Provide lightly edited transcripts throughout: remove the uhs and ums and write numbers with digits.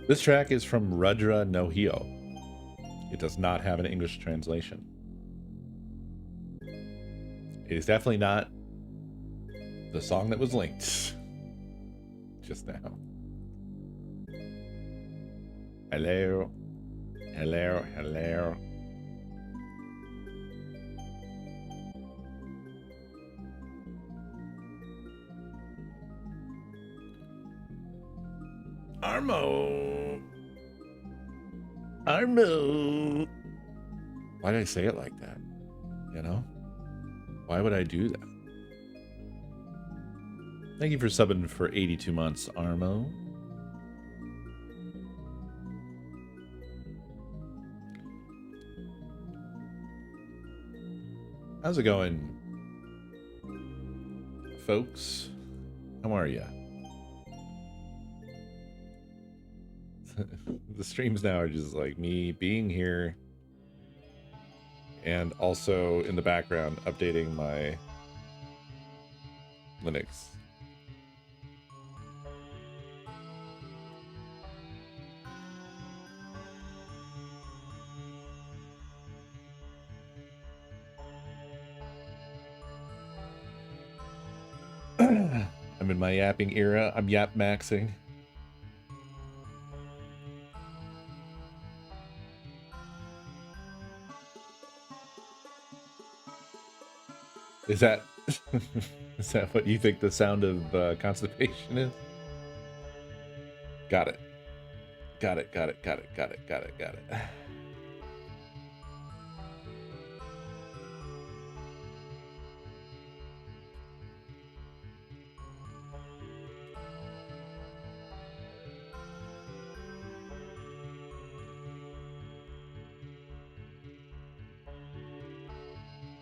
This track is from Rudra no Hio. It does not have an English translation. It is definitely not the song that was linked just now. Hello. Hello, hello. Armo. Armo. Why did I say it like that? You know? Why would I do that? Thank you for subbing for 82 months, Armo. How's it going, folks? How are ya? The streams now are just like me being here and also in the background updating my Linux. I'm in my yapping era. I'm yap maxing. Is that is that what you think the sound of constipation is? Got it. Got it. Got it. Got it. Got it. Got it. Got it.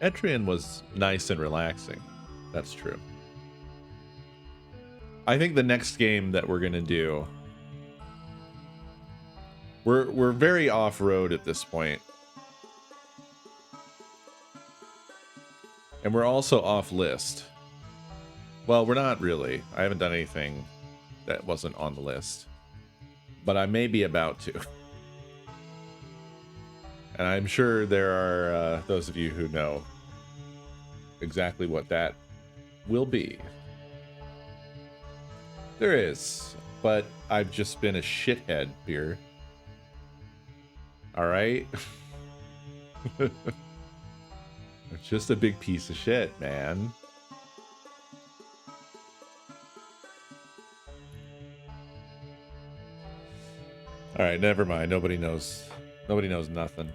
Etrian was nice and relaxing. That's true. I think the next game that we're gonna do, we're very off-road at this point. And we're also off-list. Well, we're not really. I haven't done anything that wasn't on the list. But I may be about to. And I'm sure there are those of you who know exactly what that will be. There is, but I've just been a shithead here. All right? It's just a big piece of shit, man. All right, never mind. Nobody knows nothing.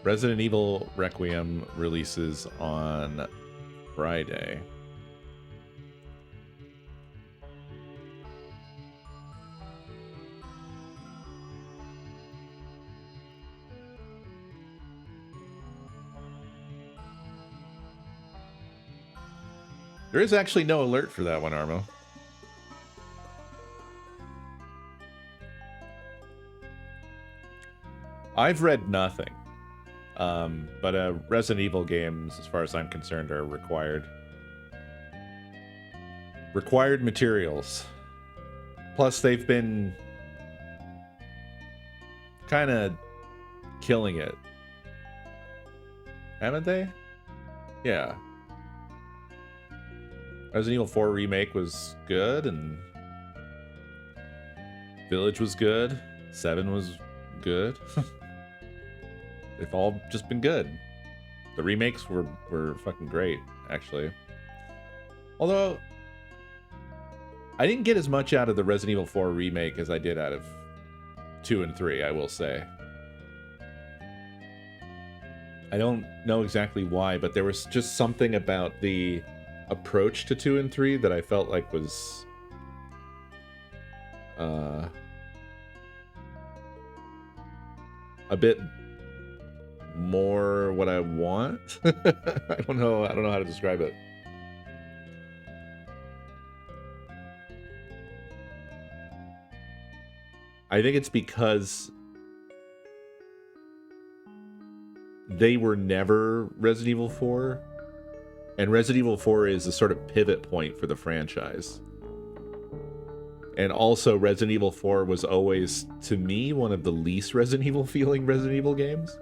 Resident Evil Requiem releases on Friday. There is actually no alert for that one, Armo. I've read nothing. But Resident Evil games, as far as I'm concerned, are required. Required materials. Plus, they've been kind of killing it. Haven't they? Yeah. Resident Evil 4 Remake was good, and Village was good. 7 was good. They've all just been good. The remakes were fucking great, actually. Although, I didn't get as much out of the Resident Evil 4 remake as I did out of 2 and 3, I will say. I don't know exactly why, but there was just something about the approach to 2 and 3 that I felt like was a bit more what I want. I don't know how to describe it. I think it's because they were never Resident Evil 4, and Resident Evil 4 is a sort of pivot point for the franchise. And also, Resident Evil 4 was always, to me, one of the least Resident Evil feeling Resident Evil games.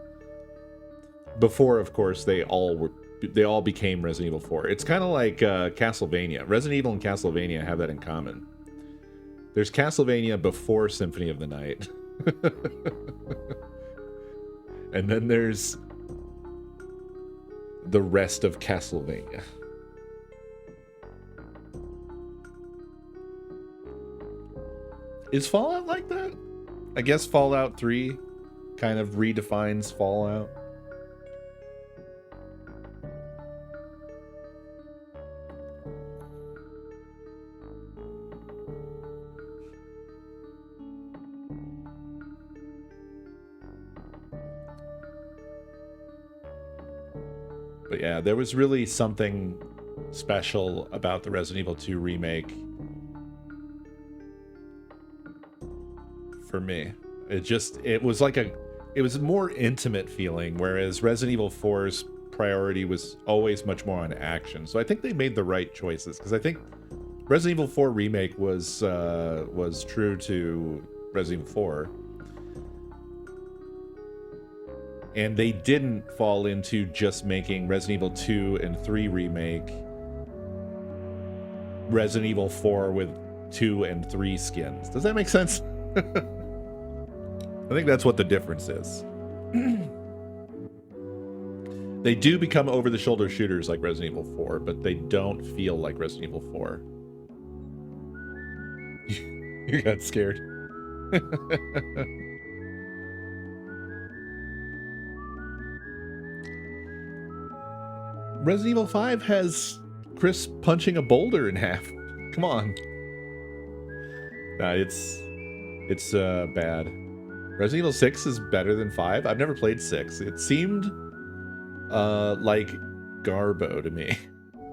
Before, of course, they all became Resident Evil 4. It's kind of like Castlevania. Resident Evil and Castlevania have that in common. There's Castlevania before Symphony of the Night. And then there's the rest of Castlevania. Is Fallout like that? I guess Fallout 3 kind of redefines Fallout. But yeah, there was really something special about the Resident Evil 2 remake for me. It was a more intimate feeling, whereas Resident Evil 4's priority was always much more on action. So I think they made the right choices, because I think Resident Evil 4 remake was true to Resident Evil 4. And they didn't fall into just making Resident Evil 2 and 3 remake Resident Evil 4 with 2 and 3 skins. Does that make sense? I think that's what the difference is. They do become over-the-shoulder shooters like Resident Evil 4, but they don't feel like Resident Evil 4. You got scared. Resident Evil 5 has Chris punching a boulder in half. Come on. Nah, it's bad. Resident Evil 6 is better than 5. I've never played 6. It seemed like Garbo to me.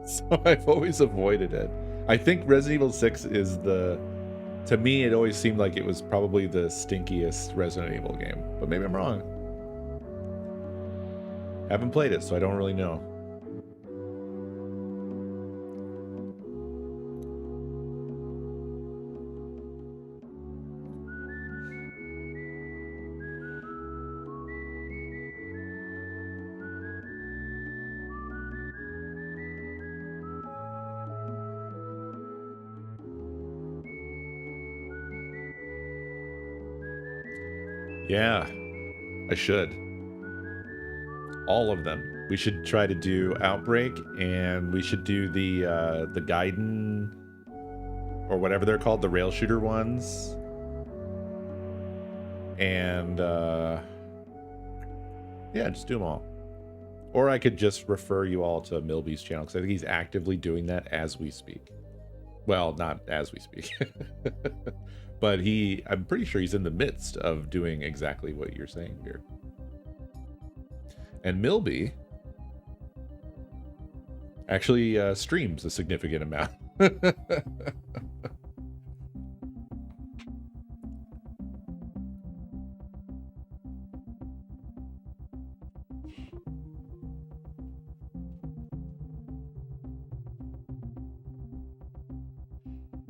So I've always avoided it. I think Resident Evil 6 is to me, it always seemed like it was probably the stinkiest Resident Evil game. But maybe I'm wrong. Haven't played it, so I don't really know. Yeah, I should. All of them. We should try to do Outbreak, and we should do the Gaiden, or whatever they're called, the rail shooter ones. And yeah, just do them all. Or I could just refer you all to Milby's channel, because I think he's actively doing that as we speak. Well, not as we speak. But I'm pretty sure he's in the midst of doing exactly what you're saying here. And Milby actually streams a significant amount.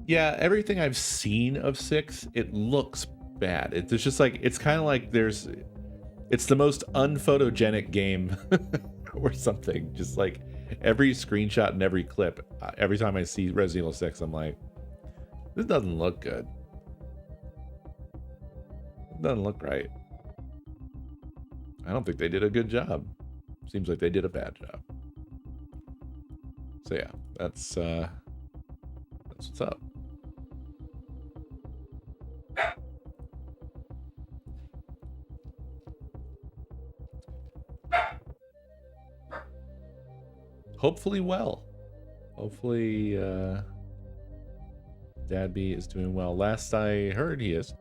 Yeah, everything I've seen of 6, it looks bad. It's just like, it's kind of like it's the most unphotogenic game or something. Just like every screenshot and every clip, every time I see Resident Evil 6, I'm like, this doesn't look good. It doesn't look right. I don't think they did a good job. Seems like they did a bad job. So yeah, that's what's up. Hopefully well. Hopefully Dadby is doing well. Last I heard, he is.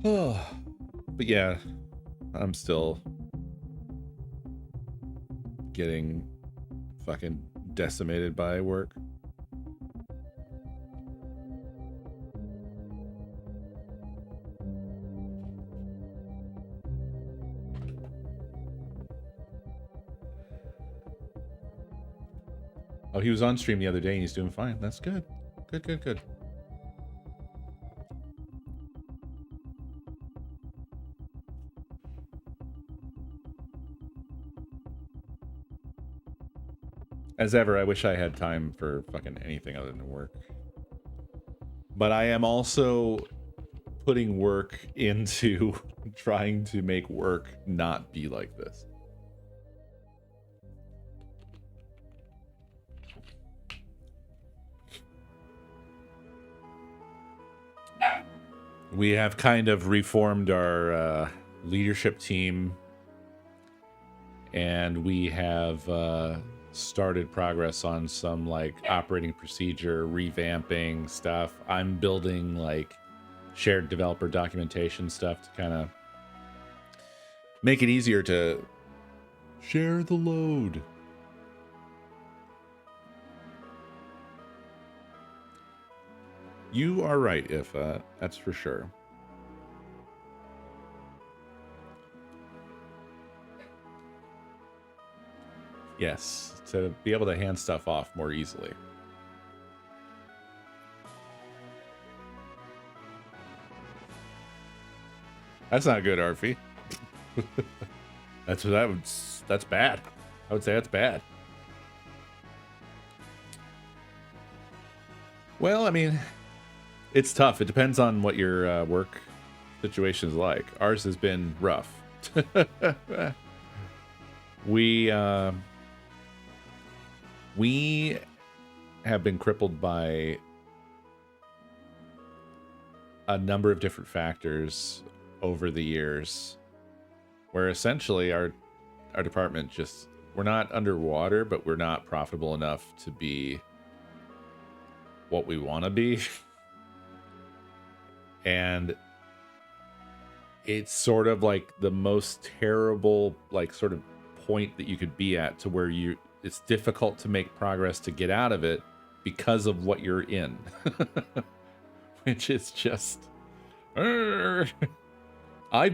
But yeah, I'm still getting fucking decimated by work. Oh, he was on stream the other day and he's doing fine. That's good. Good. As ever, I wish I had time for fucking anything other than work. But I am also putting work into trying to make work not be like this. We have kind of reformed our leadership team, and we have started progress on some like operating procedure revamping stuff. I'm building like shared developer documentation stuff to kind of make it easier to share the load. You are right, Ifa. That's for sure. Yes, to be able to hand stuff off more easily. That's not good, Arfie. That's bad. I would say that's bad. Well, I mean, it's tough. It depends on what your work situation is like. Ours has been rough. We have been crippled by a number of different factors over the years, where essentially our department just, we're not underwater, but we're not profitable enough to be what we want to be. And it's sort of like the most terrible like sort of point that you could be at, to where it's difficult to make progress to get out of it because of what you're in. Which is just I've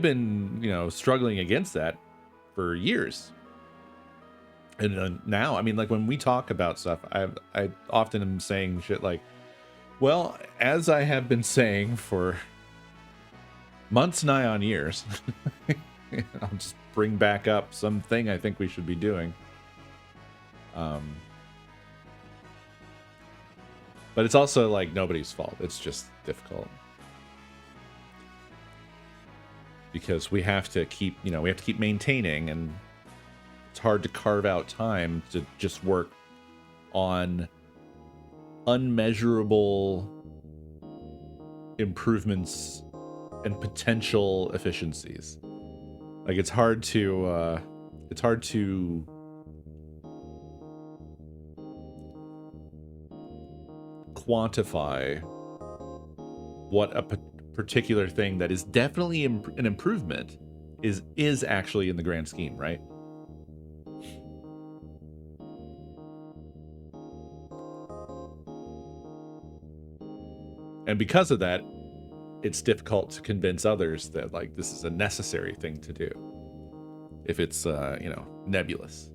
been, struggling against that for years. And now, I mean, like when we talk about stuff, I often am saying shit like, well, as I have been saying for months nigh on years, I'll just bring back up something I think we should be doing. But it's also like nobody's fault. It's just difficult. Because we have to keep, we have to keep maintaining, and it's hard to carve out time to just work on unmeasurable improvements and potential efficiencies. Like it's hard to quantify what a particular thing that is definitely an improvement is actually in the grand scheme, right? And because of that, it's difficult to convince others that like this is a necessary thing to do if it's nebulous.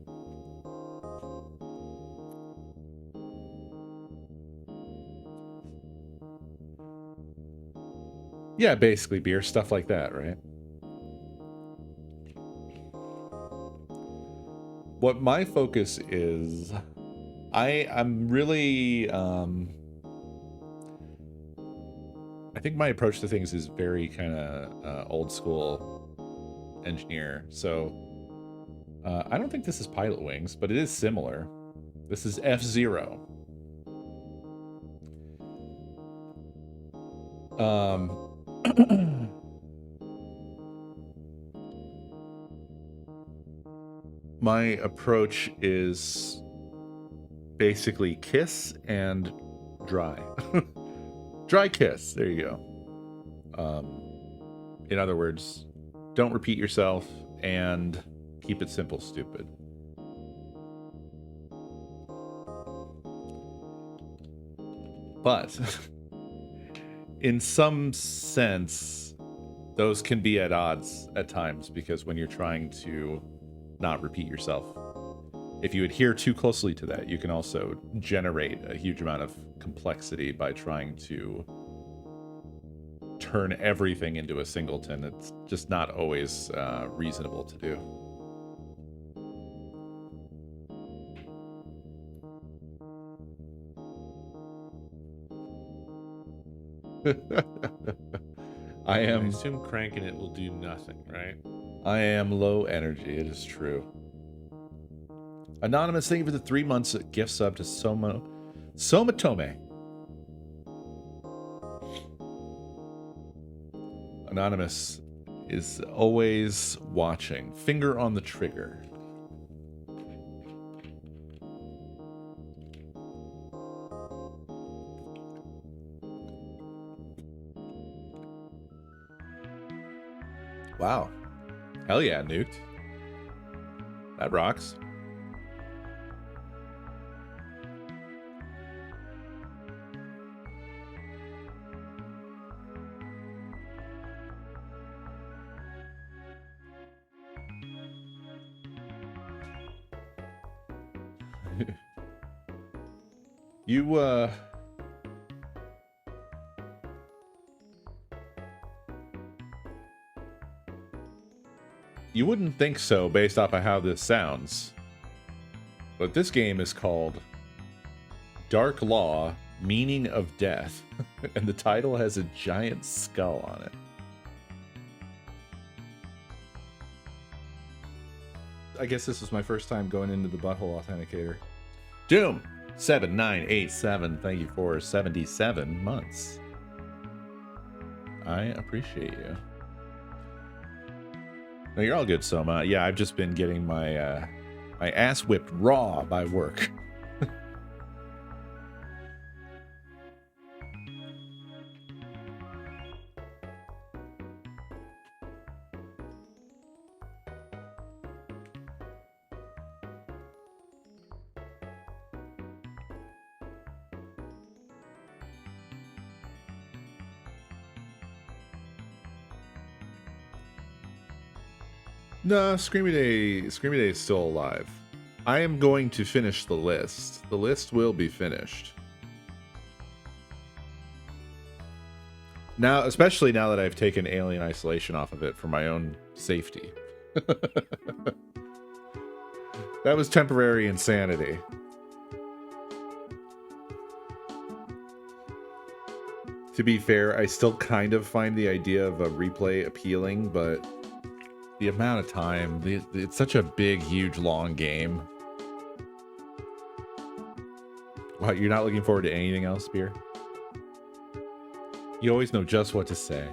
Yeah, basically beer, stuff like that, right? What my focus is, I'm really I think my approach to things is very kind of old school engineer. So I don't think this is Pilot Wings, but it is similar. This is F-Zero. My approach is basically kiss and dry. Dry kiss. There you go. In other words, don't repeat yourself and keep it simple, stupid. But in some sense, those can be at odds at times, because when you're trying to not repeat yourself, if you adhere too closely to that, you can also generate a huge amount of complexity by trying to turn everything into a singleton. It's just not always reasonable to do. I assume cranking it will do nothing, right? I am low energy. It is true. Anonymous, thank you for the 3 months gift sub to Somatome. Anonymous is always watching. Finger on the trigger. Wow. Hell yeah, Nuked. That rocks. You wouldn't think so based off of how this sounds. But this game is called Dark Law, Meaning of Death. And the title has a giant skull on it. I guess this was my first time going into the butthole authenticator. Doom 7987, thank you for 77 months. I appreciate you. No, you're all good, Soma. Yeah, I've just been getting my my ass whipped raw by work. No, Screamy Day is still alive. I am going to finish the list. The list will be finished. Now, especially now that I've taken Alien Isolation off of it for my own safety. That was temporary insanity. To be fair, I still kind of find the idea of a replay appealing, but the amount of time, it's such a big, huge, long game. Wow, you're not looking forward to anything else, Beer? You always know just what to say.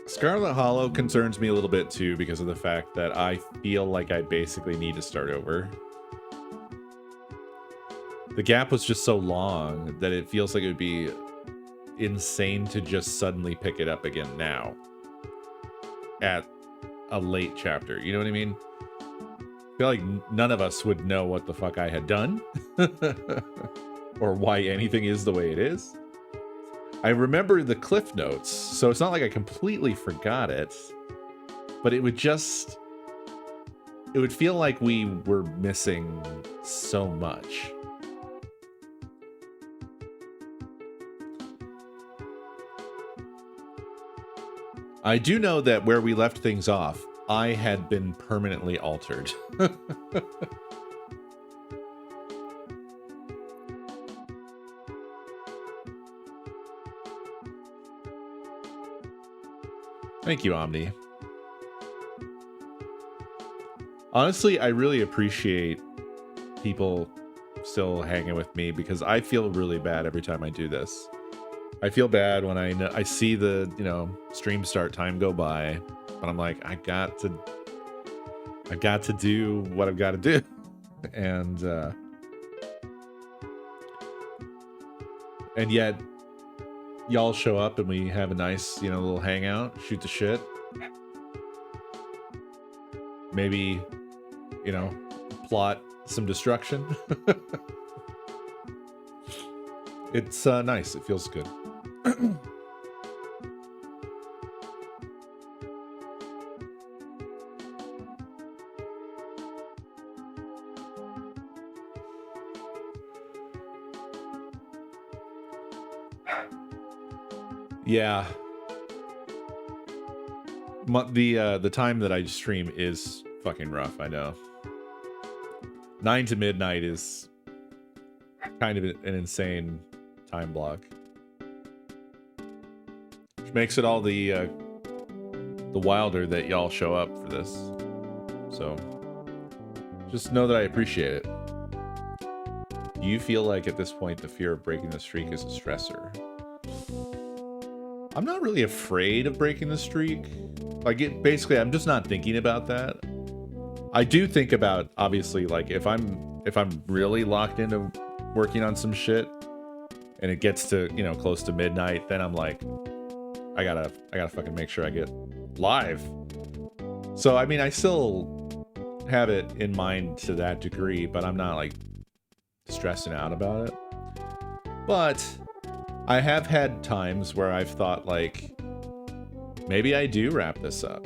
Scarlet Hollow concerns me a little bit too, because of the fact that I feel like I basically need to start over. The gap was just so long that it feels like it would be insane to just suddenly pick it up again now at a late chapter. You know what I mean? I feel like none of us would know what the fuck I had done or why anything is the way it is. I remember the cliff notes, so it's not like I completely forgot it, but it would feel like we were missing so much. I do know that where we left things off, I had been permanently altered. Thank you, Omni. Honestly, I really appreciate people still hanging with me, because I feel really bad every time I do this. I feel bad when I see the, stream start time go by, but I'm like, I've got to do what I've got to do. And And yet, y'all show up and we have a nice, little hangout, shoot the shit. Maybe, plot some destruction. It's nice. It feels good. Yeah. The time that I stream is fucking rough, I know. 9 to midnight is kind of an insane time block. Which makes it all the wilder that y'all show up for this. So just know that I appreciate it. Do you feel like at this point the fear of breaking the streak is a stressor? I'm not really afraid of breaking the streak. Like, basically, I'm just not thinking about that. I do think about, obviously, like, if I'm really locked into working on some shit and it gets to, close to midnight, then I'm like, I gotta fucking make sure I get live. So, I mean, I still have it in mind to that degree, but I'm not, like, stressing out about it. But I have had times where I've thought, like, maybe I do wrap this up,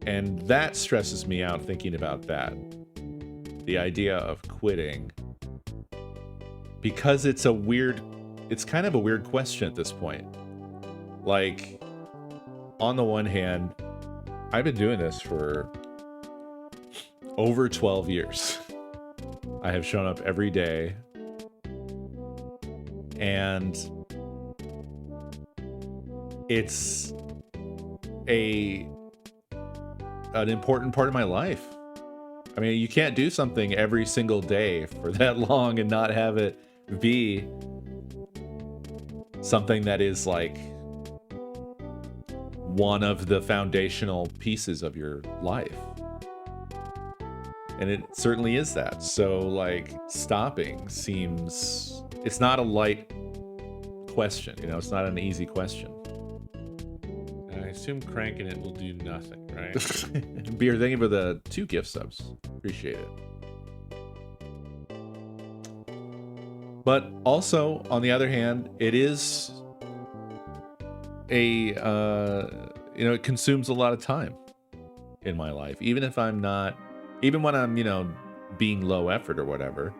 and that stresses me out thinking about that. The idea of quitting. Because it's kind of a weird question at this point. Like, on the one hand, I've been doing this for over 12 years. I have shown up every day. And it's an important part of my life. I mean, you can't do something every single day for that long and not have it be something that is like one of the foundational pieces of your life. And it certainly is that. So, like, stopping seems... It's not a light question, it's not an easy question. I assume cranking it will do nothing, right? Beer, thank you for the 2 gift subs. Appreciate it. But also, on the other hand, it is it consumes a lot of time in my life. Even when I'm, being low effort or whatever.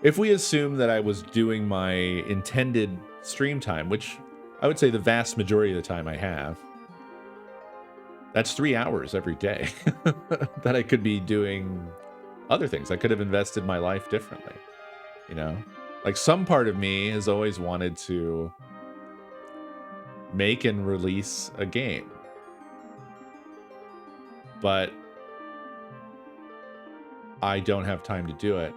If we assume that I was doing my intended stream time, which I would say the vast majority of the time I have, that's 3 hours every day that I could be doing other things. I could have invested my life differently, Like, some part of me has always wanted to make and release a game. But I don't have time to do it.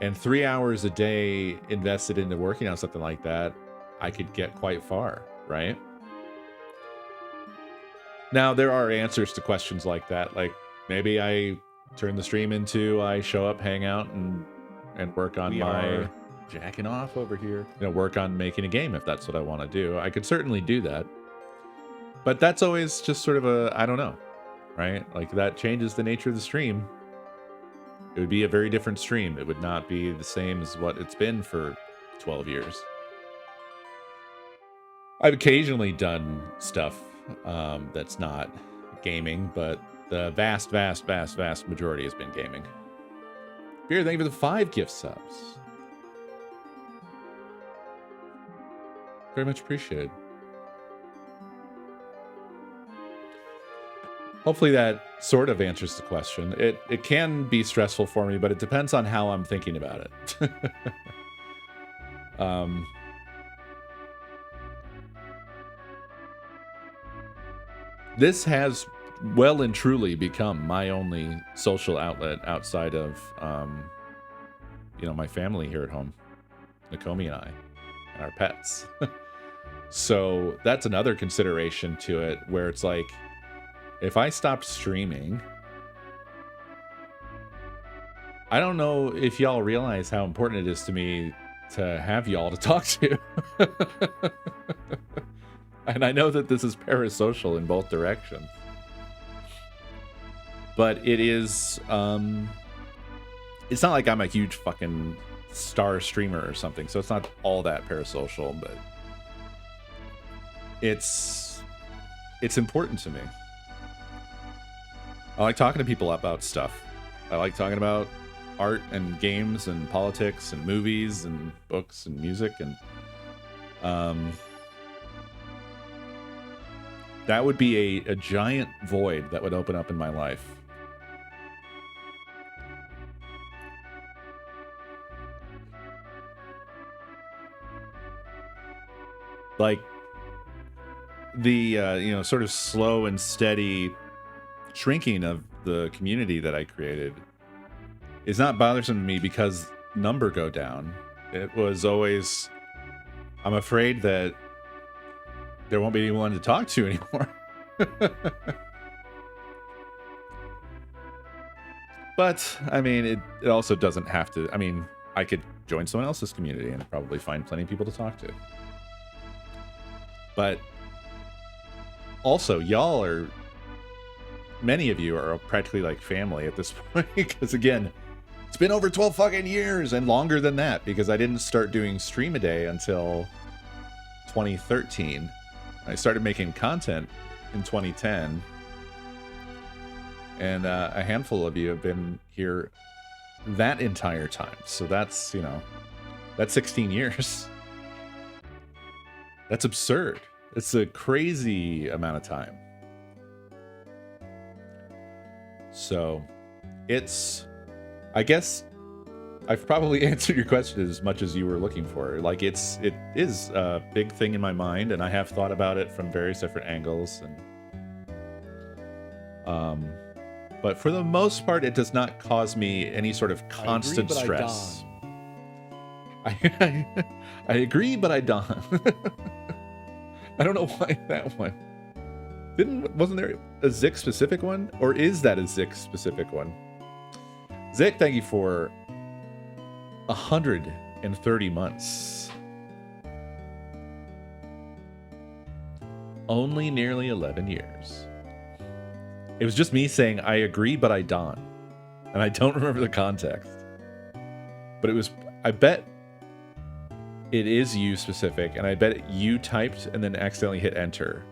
And 3 hours a day invested into working on something like that, I could get quite far, right? Now, there are answers to questions like that. Like, maybe I turn the stream into I show up, hang out, and work on my... jacking off over here. Work on making a game if that's what I want to do. I could certainly do that. But that's always just sort of I don't know, right? Like, that changes the nature of the stream. It would be a very different stream. It would not be the same as what it's been for 12 years. I've occasionally done stuff that's not gaming, but the vast majority has been gaming. Beer, thank you for the 5 gift subs. Very much appreciated. Hopefully that sort of answers the question. It can be stressful for me, but it depends on how I'm thinking about it. This has well and truly become my only social outlet outside of, my family here at home, Nakomi and I, and our pets. So that's another consideration to it, where it's like, if I stopped streaming, I don't know if y'all realize how important it is to me to have y'all to talk to. And I know that this is parasocial in both directions. But it is, it's not like I'm a huge fucking star streamer or something, so it's not all that parasocial, but it's important to me. I like talking to people about stuff. I like talking about art and games and politics and movies and books and music, and that would be a giant void that would open up in my life. Like the you know, sort of slow and steady shrinking of the community that I created is not bothersome to me because number go down. It was always, I'm afraid that there won't be anyone to talk to anymore. But I mean, it also doesn't have to. I mean, I could join someone else's community and probably find plenty of people to talk to. But also, y'all are, many of you are practically like family at this point, because again, it's been over 12 fucking years and longer than that, because I didn't start doing stream a day until 2013. I started making content in 2010, and a handful of you have been here that entire time. So that's, you know, that's 16 years. That's absurd. It's a crazy amount of time. So it's, I guess I've probably answered your question as much as you were looking for. Like it is a big thing in my mind, and I have thought about it from various different angles, and but for the most part, it does not cause me any sort of constant stress. I agree, but I don't. I don't know why that one. Wasn't there a Zik specific one? Or is that a Zik specific one? Zik, thank you for 130 months. Only nearly 11 years. It was just me saying, I agree, but I don't. And I don't remember the context. But it was, I bet it is you specific, and I bet you typed and then accidentally hit enter.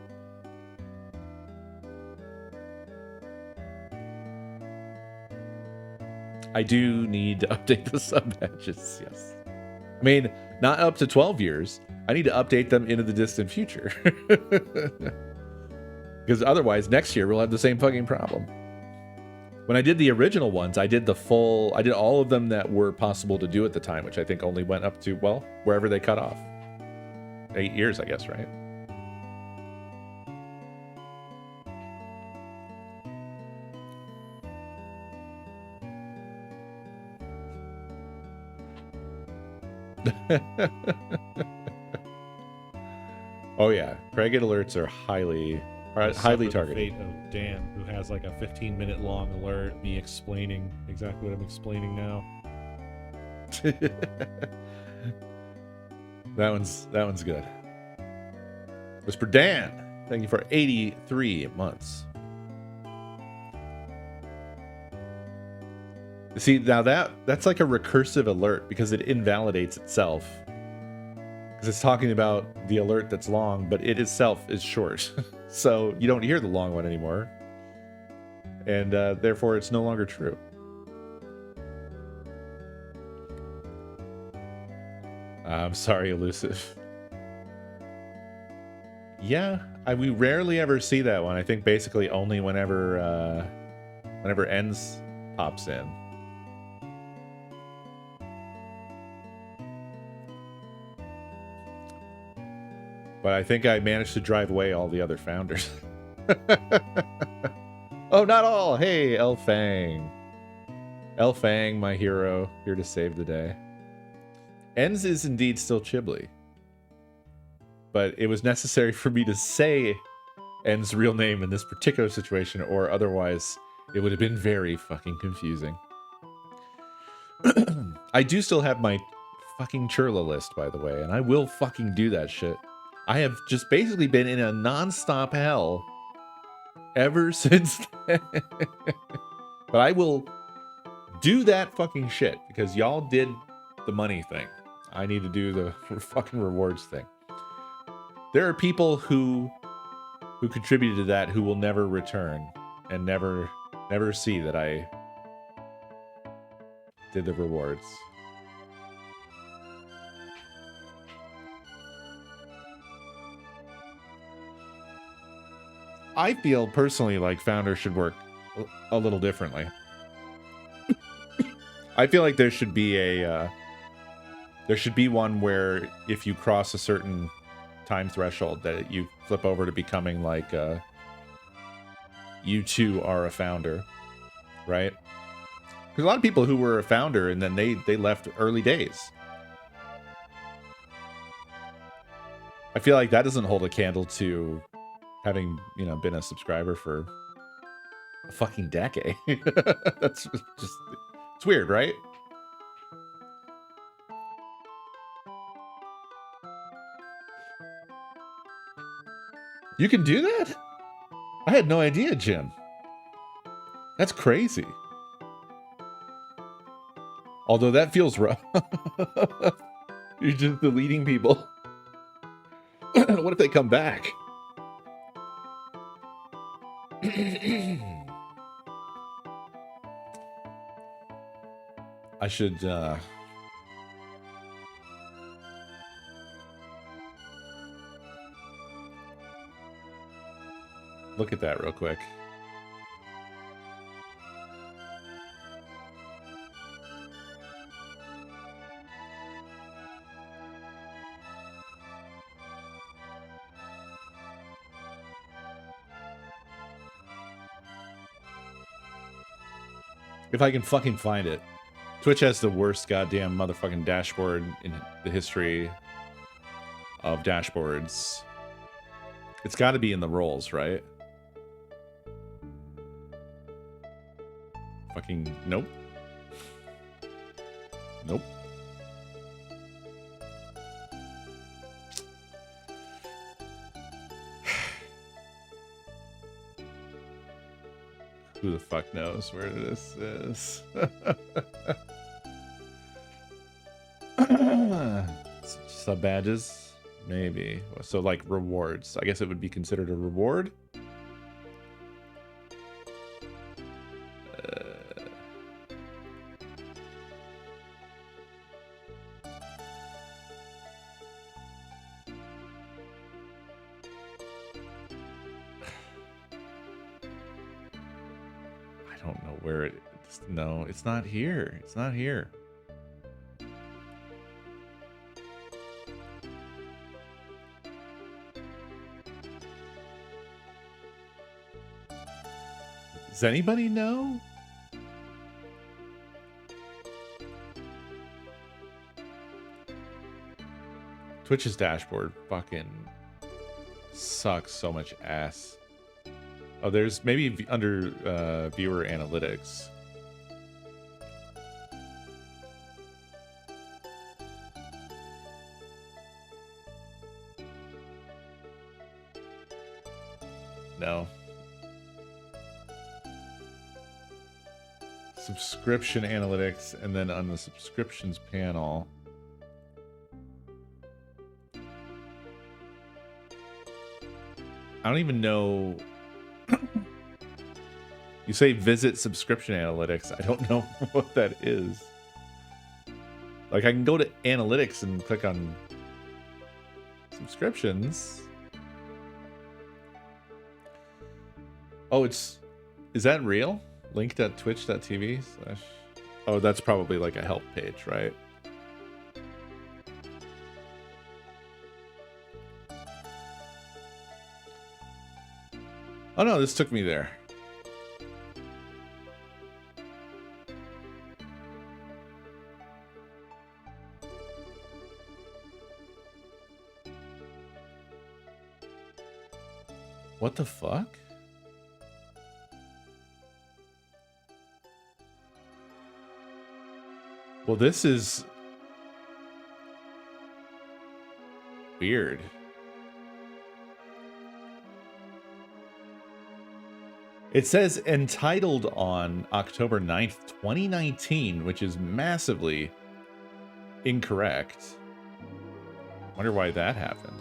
I do need to update the sub badges, yes. I mean, not up to 12 years. I need to update them into the distant future. Because otherwise, next year, we'll have the same fucking problem. When I did the original ones, I did all of them that were possible to do at the time, which I think only went up to, well, wherever they cut off. 8 years, I guess, right? Oh yeah, Craig alerts are highly targeted. The fate of Dan, who has like a 15-minute long alert, me explaining exactly what I'm explaining now. That one's good. Whisper Dan, thank you for 83 months. See, now that's like a recursive alert because it invalidates itself. Because it's talking about the alert that's long, but it itself is short. So you don't hear the long one anymore. And therefore it's no longer true. I'm sorry, Elusive. Yeah, we rarely ever see that one. I think basically only whenever Ends pops in. But I think I managed to drive away all the other founders. Oh, not all! Hey, Elfang. Elfang, my hero, here to save the day. Ends is indeed still Chibli. But it was necessary for me to say Ends' real name in this particular situation, or otherwise it would have been very fucking confusing. I do still have my fucking Churla list, by the way, and I will fucking do that shit. I have just basically been in a non-stop hell ever since then. But I will do that fucking shit because y'all did the money thing. I need to do the fucking rewards thing. There are people who contributed to that who will never return and never see that I did the rewards. I feel personally like founders should work a little differently. I feel like there should be one where if you cross a certain time threshold that you flip over to becoming like you too are a founder, right? Because a lot of people who were a founder and then they left early days. I feel like that doesn't hold a candle to having, you know, been a subscriber for a fucking decade. That's just, it's weird, right? You can do that? I had no idea, Jim. That's crazy. Although that feels rough. You're just deleting people. What if they come back? I should look at that real quick. If I can fucking find it. Twitch has the worst goddamn motherfucking dashboard in the history of dashboards. It's got to be in the roles, right? Fucking nope. Nope. Who the fuck knows where this is? Sub badges? Maybe. So like rewards. I guess it would be considered a reward. I don't know where it is. No, it's not here. It's not here. Does anybody know? Twitch's dashboard fucking sucks so much ass. Oh, there's maybe under viewer analytics. No. Subscription analytics, and then on the subscriptions panel. I don't even know. You say visit subscription analytics. I don't know what that is. Like I can go to analytics and click on subscriptions. Oh, is that real? Link.twitch.tv/. Oh, that's probably like a help page, right? Oh no, this took me there. What the fuck? Well, this is weird. It says entitled on October 9th, 2019, which is massively incorrect. Wonder why that happened.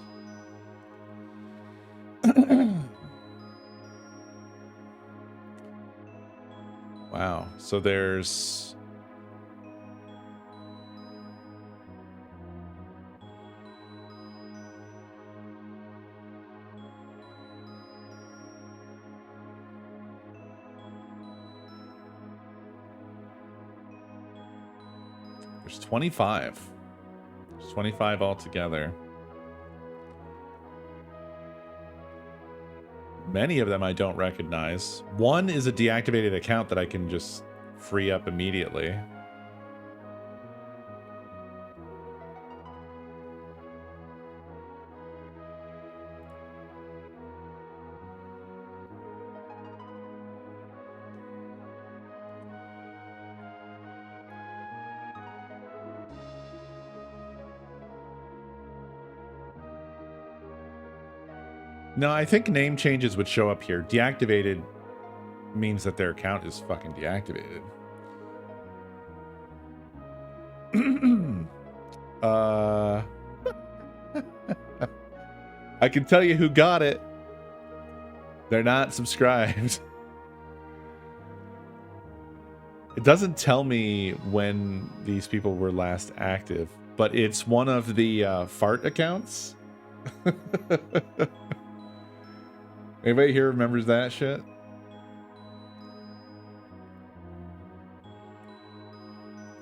Wow. So there's... There's 25. There's 25 altogether. Many of them I don't recognize. One is a deactivated account that I can just free up immediately. No, I think name changes would show up here. Deactivated means that their account is fucking deactivated. I can tell you who got it. They're not subscribed. It doesn't tell me when these people were last active, but it's one of the fart accounts. Anybody here remembers that shit?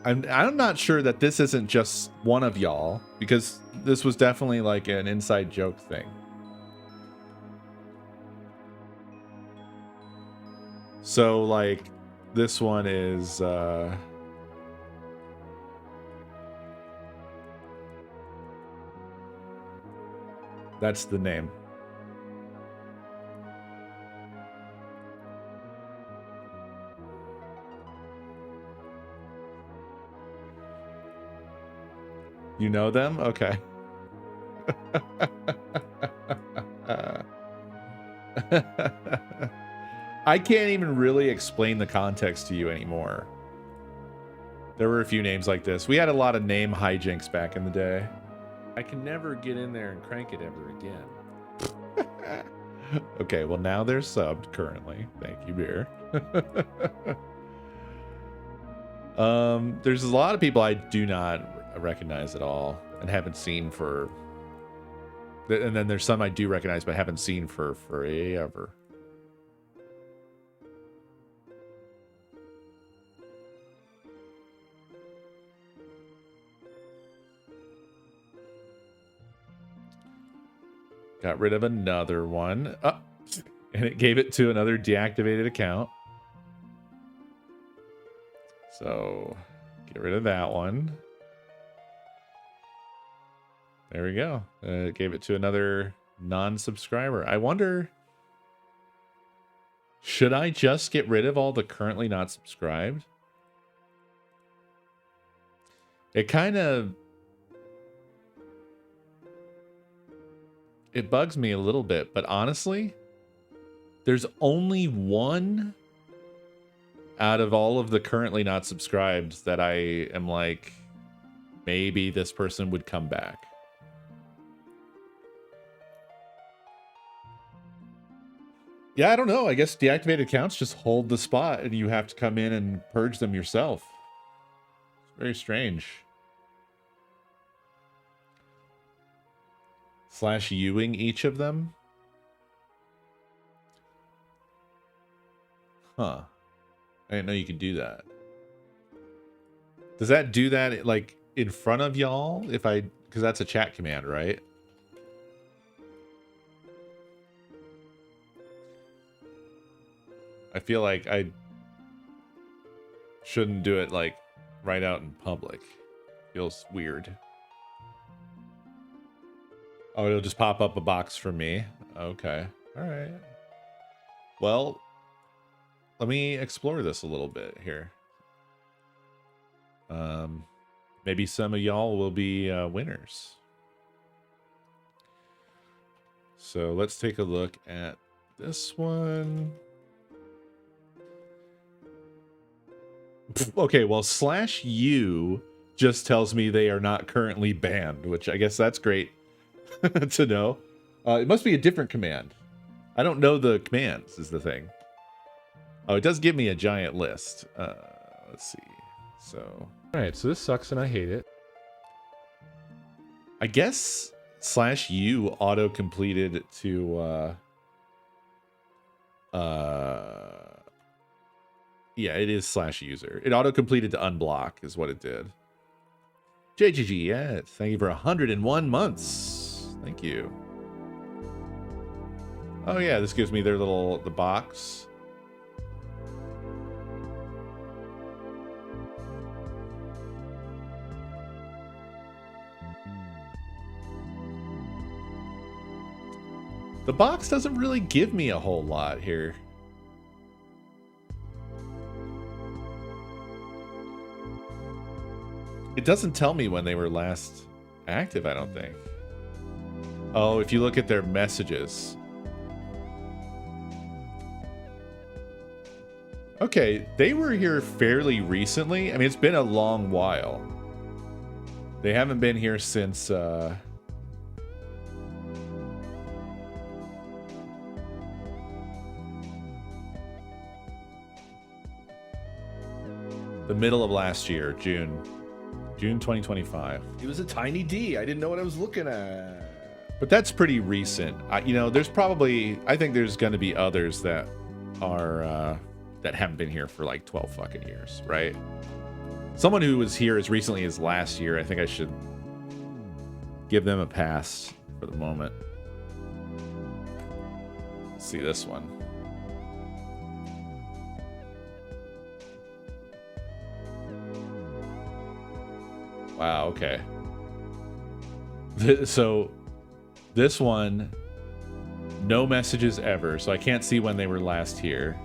I'm not sure that this isn't just one of y'all, because this was definitely like an inside joke thing. So like this one is that's the name. You know them? Okay. I can't even really explain the context to you anymore. There were a few names like this. We had a lot of name hijinks back in the day. I can never get in there and crank it ever again. Okay, well now they're subbed currently. Thank you, Beer. There's a lot of people I do not recognize at all and haven't seen for, and then there's some I do recognize but haven't seen for forever. Got rid of another one. Oh, and it gave it to another deactivated account. So get rid of that one. There we go. It gave it to another non-subscriber. I wonder, should I just get rid of all the currently not subscribed? It kind of... It bugs me a little bit, but honestly, there's only one out of all of the currently not subscribed that I am like, maybe this person would come back. Yeah, I don't know. I guess deactivated accounts just hold the spot and you have to come in and purge them yourself. It's very strange. /Ewing each of them? Huh. I didn't know you could do that. Does that do that like in front of y'all? If I, because that's a chat command, right? I feel like I shouldn't do it like right out in public. Feels weird. Oh, it'll just pop up a box for me. Okay. All right. Well, let me explore this a little bit here. maybe some of y'all will be winners. So let's take a look at this one. Okay, well, /U just tells me they are not currently banned, which I guess that's great to know. It must be a different command. I don't know the commands is the thing. Oh, it does give me a giant list. Let's see. So, All right, so this sucks and I hate it. I guess /U auto-completed to yeah, it is /user. It auto-completed to unblock is what it did. JGG, yes. Thank you for 101 months. Thank you. Oh yeah, this gives me their the box. The box doesn't really give me a whole lot here. It doesn't tell me when they were last active, I don't think. Oh, if you look at their messages. Okay, they were here fairly recently. I mean, it's been a long while. They haven't been here since, the middle of last year, June 2025. It was a tiny D. I didn't know what I was looking at. But that's pretty recent. You know, there's probably, I think there's going to be others that are, that haven't been here for like 12 fucking years, right? Someone who was here as recently as last year, I think I should give them a pass for the moment. Let's see this one. Wow, okay. So this one, no messages ever, so I can't see when they were last here.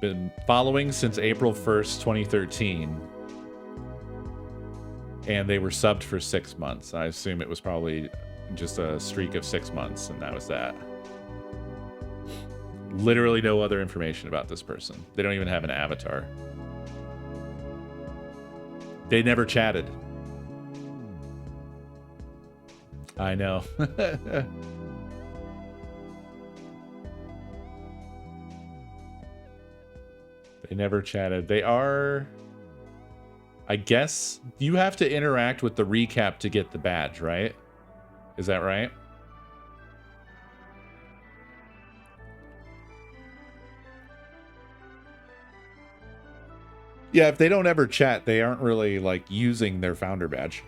Been following since April 1st, 2013. And they were subbed for 6 months. I assume it was probably just a streak of 6 months, and that was that. Literally no other information about this person. They don't even have an avatar. They never chatted. I know. They never chatted. They are... I guess you have to interact with the recap to get the badge, right? Is that right? Yeah, if they don't ever chat, they aren't really, like, using their founder badge.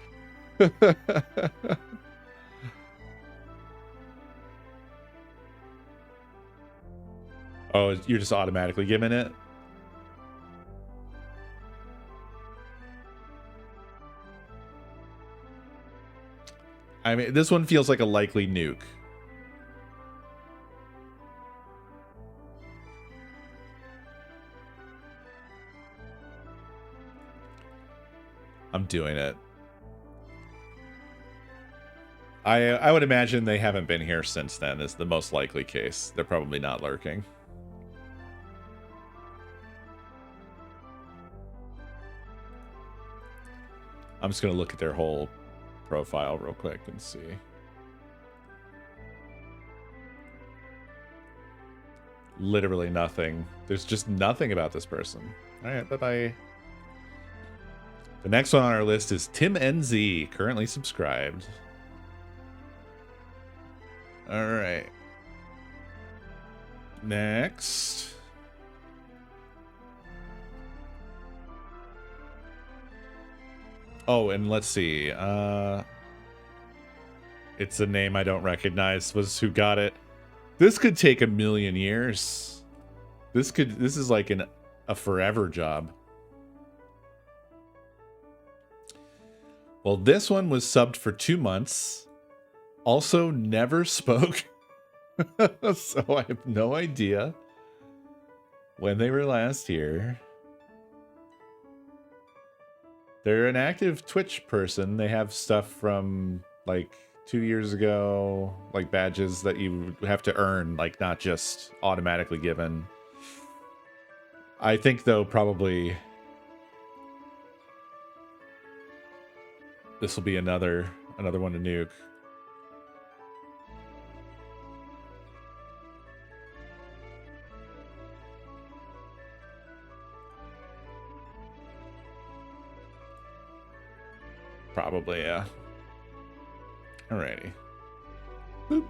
Oh, you're just automatically giving it? I mean, this one feels like a likely nuke. I'm doing it. I would imagine they haven't been here since then is the most likely case. They're probably not lurking. I'm just going to look at their whole profile real quick and see. Literally nothing. There's just nothing about this person. All right, bye-bye. The next one on our list is Tim NZ, currently subscribed. All right. Next. Oh, and let's see. It's a name I don't recognize. Was who got it. This could take a million years. This is like a forever job. Well, this one was subbed for 2 months. Also never spoke. So I have no idea when they were last here. They're an active Twitch person. They have stuff from like 2 years ago, like badges that you have to earn, like not just automatically given. I think though probably this will be another one to nuke. Probably, yeah. Alrighty. Boop.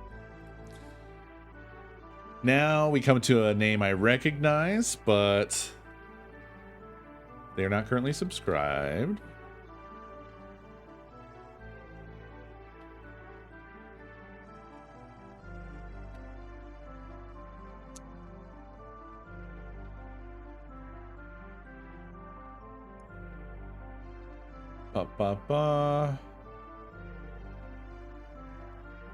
Now we come to a name I recognize, but they're not currently subscribed.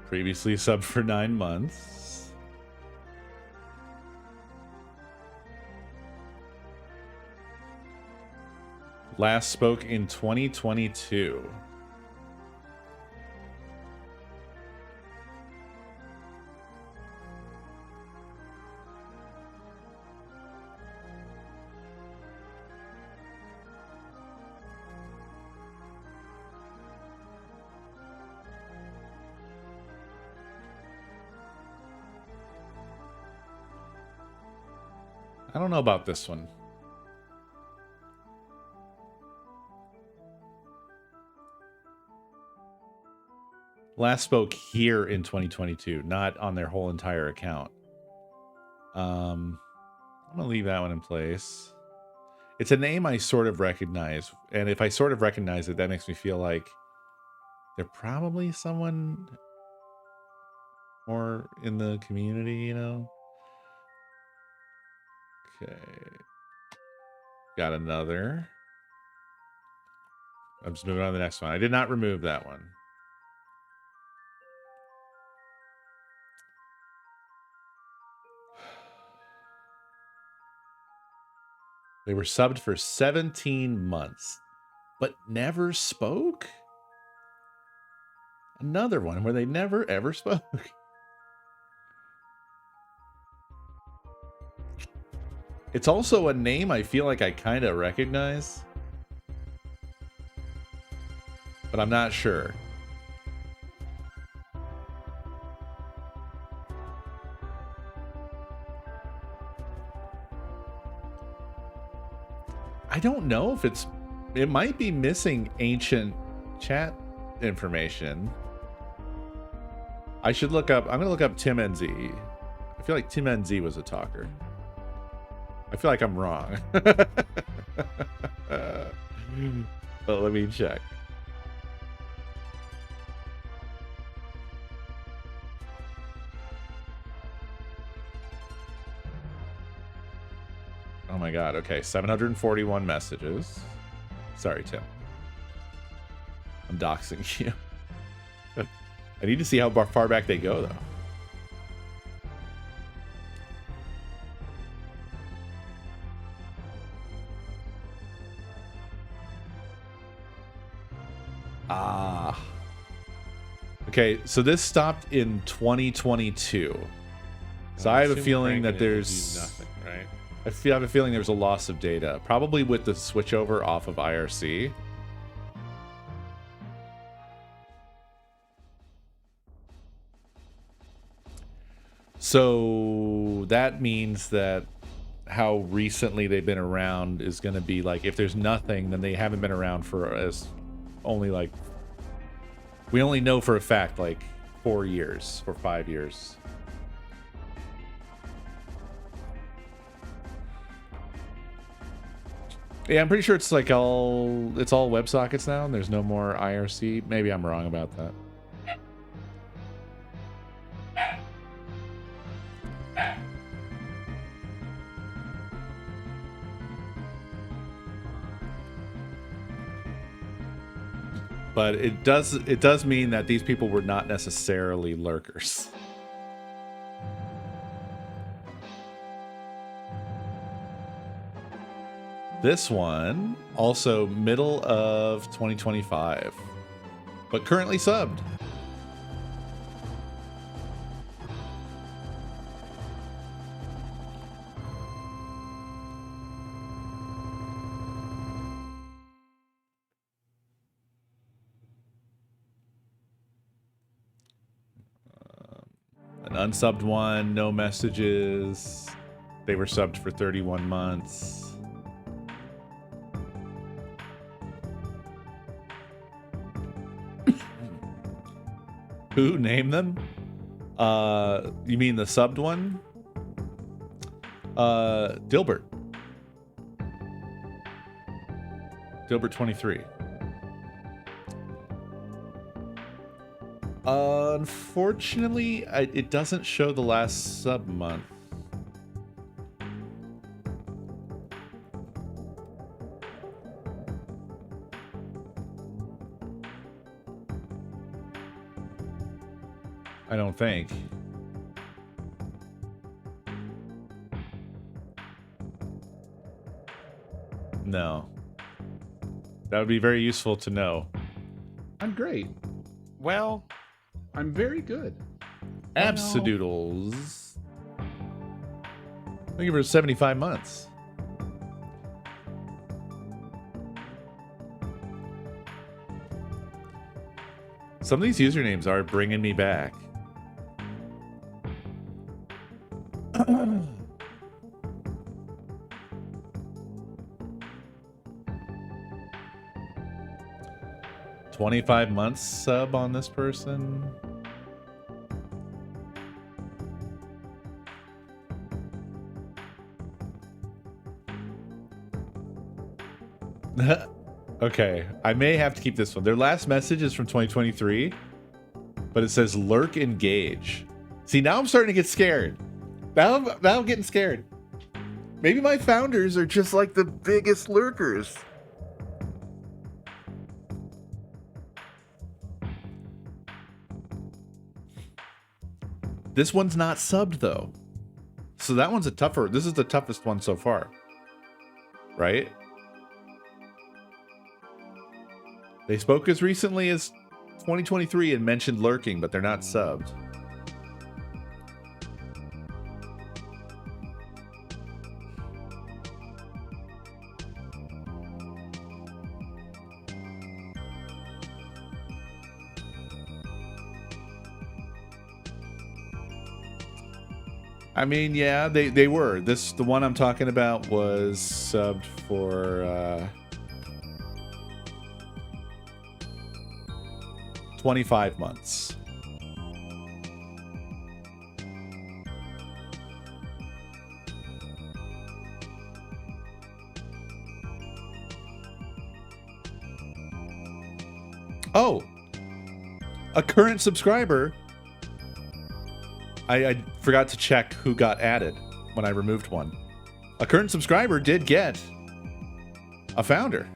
Previously subbed for 9 months. Last spoke in 2022. I don't know about this one. Last spoke here in 2022, not on their whole entire account. I'm gonna leave that one in place. It's a name I sort of recognize, and if I sort of recognize it, that makes me feel like they're probably someone more in the community, you know? Okay. Got another. I'm just moving on to the next one. I did not remove that one. They were subbed for 17 months, but never spoke? Another one where they never ever spoke. It's also a name I feel like I kind of recognize, but I'm not sure. I don't know if it might be missing ancient chat information. I should look up, I'm going to look up Tim NZ. I feel like Tim NZ was a talker. I feel like I'm wrong. But let me check. Oh my god, okay, 741 messages. Sorry, Tim. I'm doxing you. I need to see how far back they go, though. Ah. Okay, so this stopped in 2022. So I have a feeling that there's nothing, right? I have a feeling there's a loss of data, probably with the switchover off of IRC. So that means that how recently they've been around is going to be like, if there's nothing, then they haven't been around for as only like, we only know for a fact like 4 years or 5 years. Yeah, I'm pretty sure it's like it's all WebSockets now, and there's no more IRC. Maybe I'm wrong about that. But it does mean that these people were not necessarily lurkers. This one, also middle of 2025, but currently subbed. An unsubbed one, no messages. They were subbed for 31 months. Who named them? You mean the subbed one? Dilbert. Dilbert 23. Unfortunately, it doesn't show the last sub month. I don't think. No. That would be very useful to know. I'm great. Well, I'm very good. Absidoodles. Thank you for 75 months. Some of these usernames are bringing me back. 25 months sub on this person. Okay, I may have to keep this one. Their last message is from 2023, but it says lurk engage. See, now I'm starting to get scared. Now I'm getting scared. Maybe my founders are just like the biggest lurkers. This one's not subbed though. So that one's a tougher. This is the toughest one so far. Right? They spoke as recently as 2023 and mentioned lurking, but they're not subbed. I mean, yeah, they were. The one I'm talking about was subbed for 25 months. Oh, a current subscriber. I forgot to check who got added when I removed one. A current subscriber did get a founder.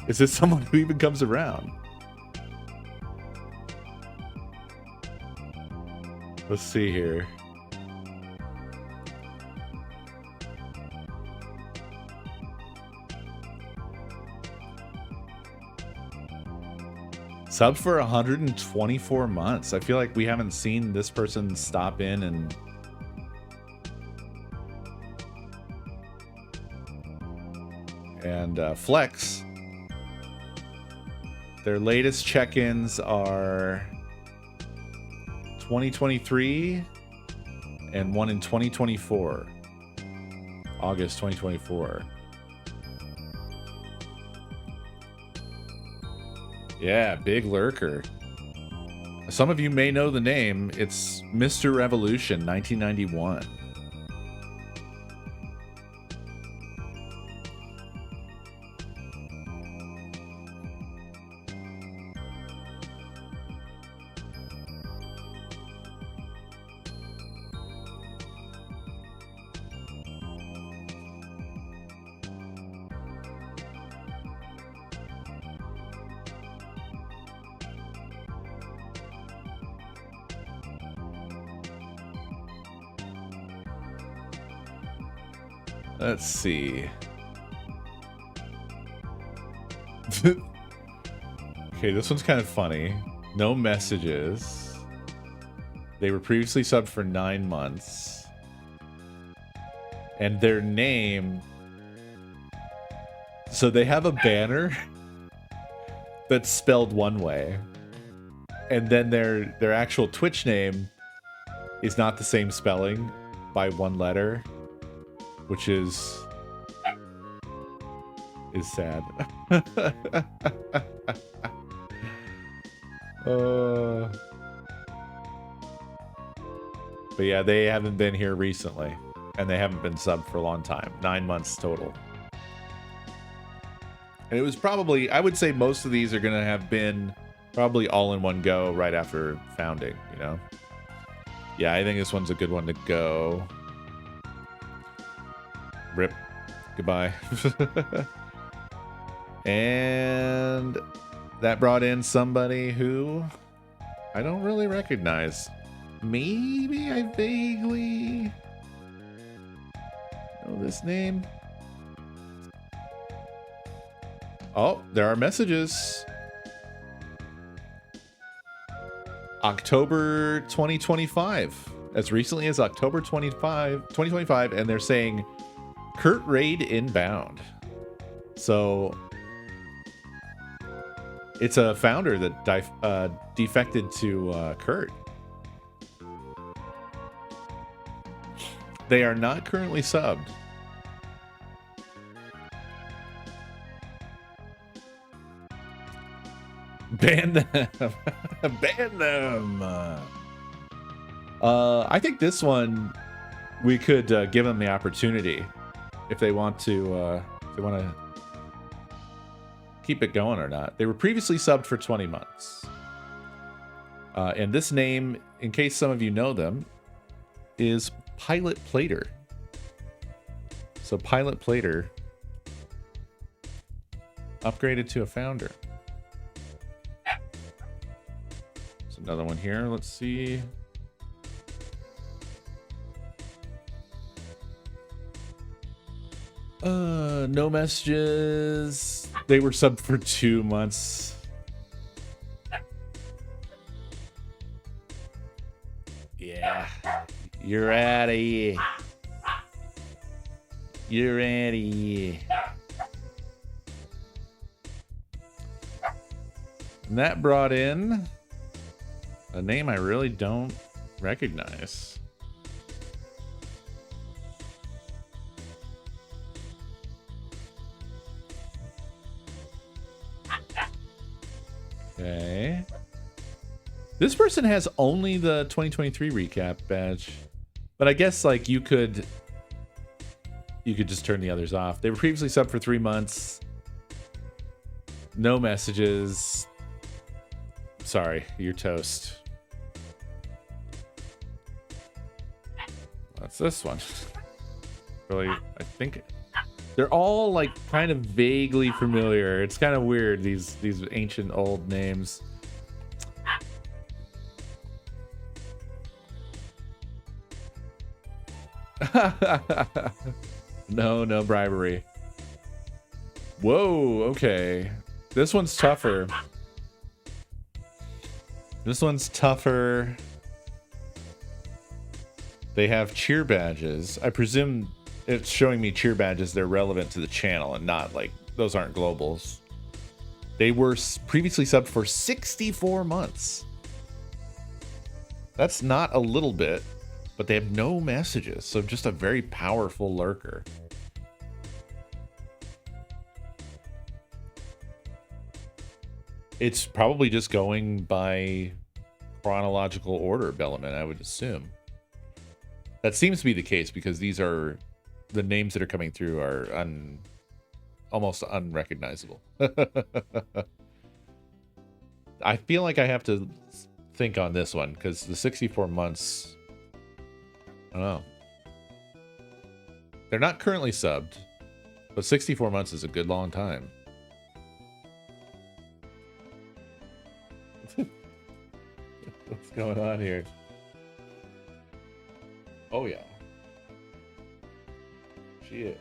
Is this someone who even comes around? Let's see here. Sub for 124 months. I feel like we haven't seen this person stop in and flex. Their latest check-ins are 2023 and one in 2024. August 2024. Yeah, big lurker. Some of you may know the name. It's Mr. Revolution 1991. Let's see. Okay, this one's kind of funny. No messages. They were previously subbed for 9 months. And their name... So they have a banner that's spelled one way. And then their actual Twitch name is not the same spelling by one letter. Which is sad. But yeah, they haven't been here recently, and they haven't been subbed for a long time. 9 months total. And it was probably, I would say most of these are going to have been probably all in one go right after founding, you know? Yeah, I think this one's a good one to go. Rip. Goodbye. And that brought in somebody who I don't really recognize. Maybe I vaguely know this name. Oh, there are messages. October 2025. As recently as October 2025, and they're saying Kurt Raid inbound. So it's a founder that defected to Kurt. They are not currently subbed. Ban them. Ban them. I think this one we could give them the opportunity if they want to keep it going or not. They were previously subbed for 20 months. And this name, in case some of you know them, is Pilot Plater. So Pilot Plater upgraded to a founder. There's another one here. Let's see. No messages. They were subbed for 2 months. Yeah. You're out of here. You're out of here. And that brought in a name I really don't recognize. Okay. This person has only the 2023 recap badge. But I guess like you could just turn the others off. They were previously subbed for 3 months. No messages. Sorry, you're toast. What's this one? Really, I think they're all like kind of vaguely familiar. It's kind of weird, these ancient old names. No bribery. Whoa, okay. This one's tougher. This one's tougher. They have cheer badges. I presume it's showing me cheer badges. They're relevant to the channel and not like, those aren't globals. They were previously subbed for 64 months. That's not a little bit. But they have no messages, so just a very powerful lurker. It's probably just going by chronological order, Bellaman, I would assume. That seems to be the case because these are the names that are coming through are almost unrecognizable. I feel like I have to think on this one because the 64 months... I don't know. They're not currently subbed, but 64 months is a good long time. What's going on here? Oh yeah. She is.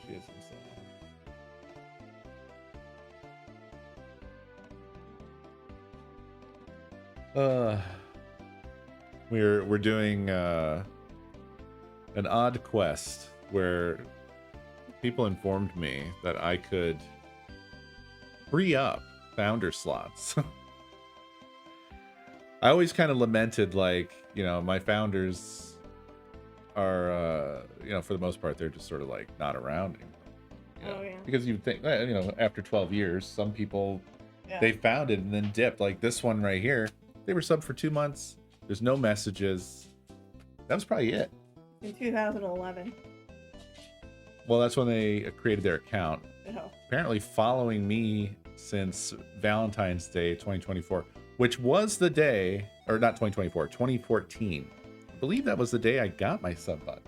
She is insane. We're doing an odd quest where people informed me that I could free up founder slots. I always kind of lamented, like, you know, my founders are, you know, for the most part, they're just sort of like not around anymore. You know? Oh, yeah. Because you think, you know, after 12 years, some people, Yeah. they founded and then dipped. Like this one right here, they were subbed for 2 months. There's no messages. That was probably it. In 2011. Well, that's when they created their account. Oh. Apparently following me since Valentine's Day 2024, which was the day, or not 2024, 2014. I believe that was the day I got my sub button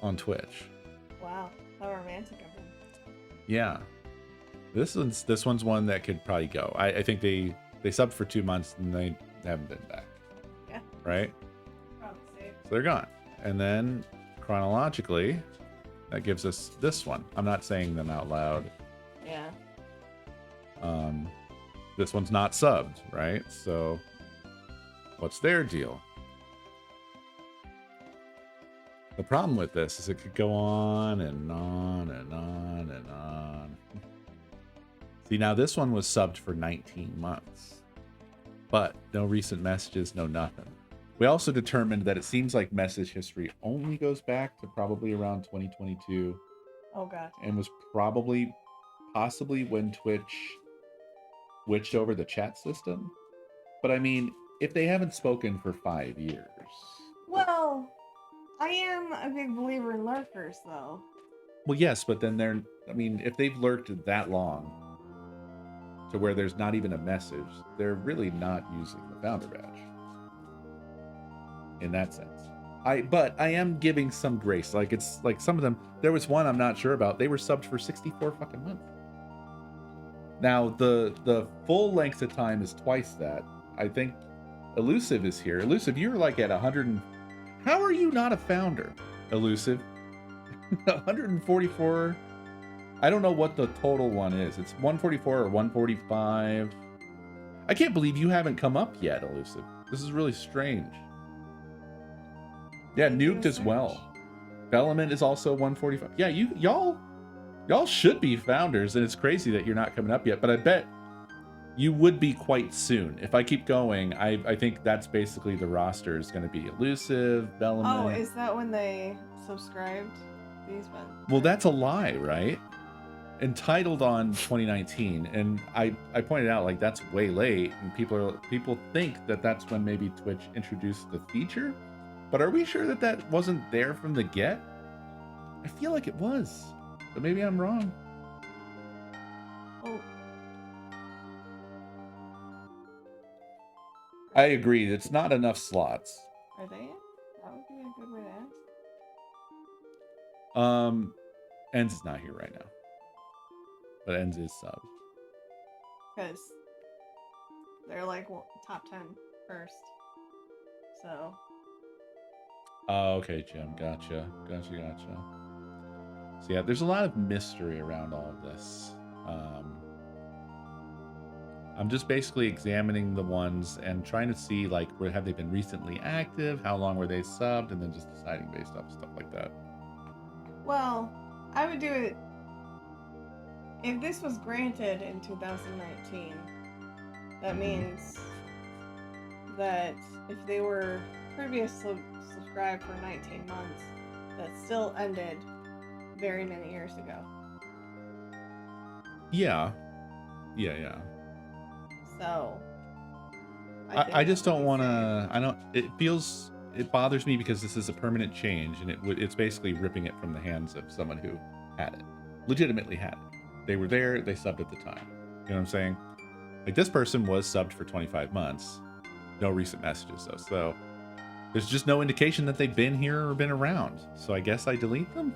on Twitch. Wow. How romantic of him. Yeah. This one's one that could probably go. I think they subbed for 2 months and they haven't been back. Yeah. Right? Probably safe. So they're gone. And then chronologically, that gives us this one. I'm not saying them out loud. Yeah. This one's not subbed, right? So what's their deal? The problem with this is it could go on and on and on and on. See, now this one was subbed for 19 months, but no recent messages, no nothing. We also determined that it seems like message history only goes back to probably around 2022 Oh, God. and was possibly when Twitch switched over the chat system. But I mean, if they haven't spoken for 5 years. Well, I am a big believer in lurkers, though. Well, yes, but then if they've lurked that long to where there's not even a message, they're really not using the founder badge. In that sense. But I am giving some grace. Like, it's like some of them, there was one I'm not sure about. They were subbed for 64 fucking months. Now, the full length of time is twice that. I think Elusive is here. Elusive, you're like at 100. How are you not a founder, Elusive? 144. I don't know what the total one is. It's 144 or 145. I can't believe you haven't come up yet, Elusive. This is really strange. Yeah, Nuked as well. Bellament is also 145. Yeah, y'all should be founders, and it's crazy that you're not coming up yet, but I bet you would be quite soon. If I keep going, I think that's basically the roster is going to be Elusive, Bellament. Oh, is that when they subscribed these ones? Well, that's a lie, right? Entitled on 2019, and I pointed out, like, that's way late, and people think that that's when maybe Twitch introduced the feature, but are we sure that wasn't there from the get? I feel like it was, but maybe I'm wrong. Oh, I agree, it's not enough slots. are they? That would be a good way to ask. Enz is not here right now, but Enz is sub. Because they're like top 10 first. So. Oh, okay, Jim. Gotcha. So yeah, there's a lot of mystery around all of this. I'm just basically examining the ones and trying to see, like, where have they been recently active, how long were they subbed, and then just deciding based off stuff like that. Well, I would do it if this was granted in 2019. That means that if they were previously subscribed for 19 months, that still ended very many years ago. Yeah. So I just don't want to. It bothers me because this is a permanent change, and it's basically ripping it from the hands of someone who had it, legitimately had it. They were there, they subbed at the time. You know what I'm saying? Like, this person was subbed for 25 months. No recent messages though, so there's just no indication that they've been here or been around. So I guess I delete them.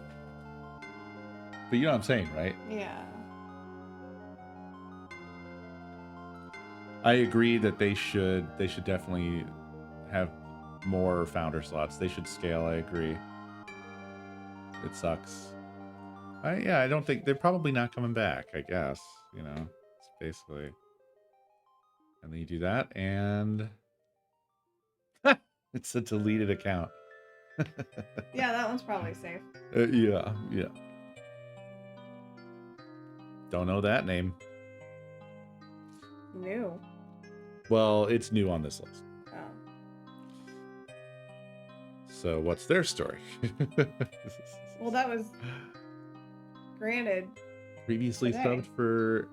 But you know what I'm saying, right? Yeah. I agree that they should definitely have more founder slots. They should scale, I agree. It sucks. I don't think they're probably not coming back. I guess it's basically. And then you do that, and it's a deleted account. Yeah, that one's probably safe. Yeah. Don't know that name. New. Well, it's new on this list. Oh. So what's their story? Well, that was granted. Previously today. subbed for.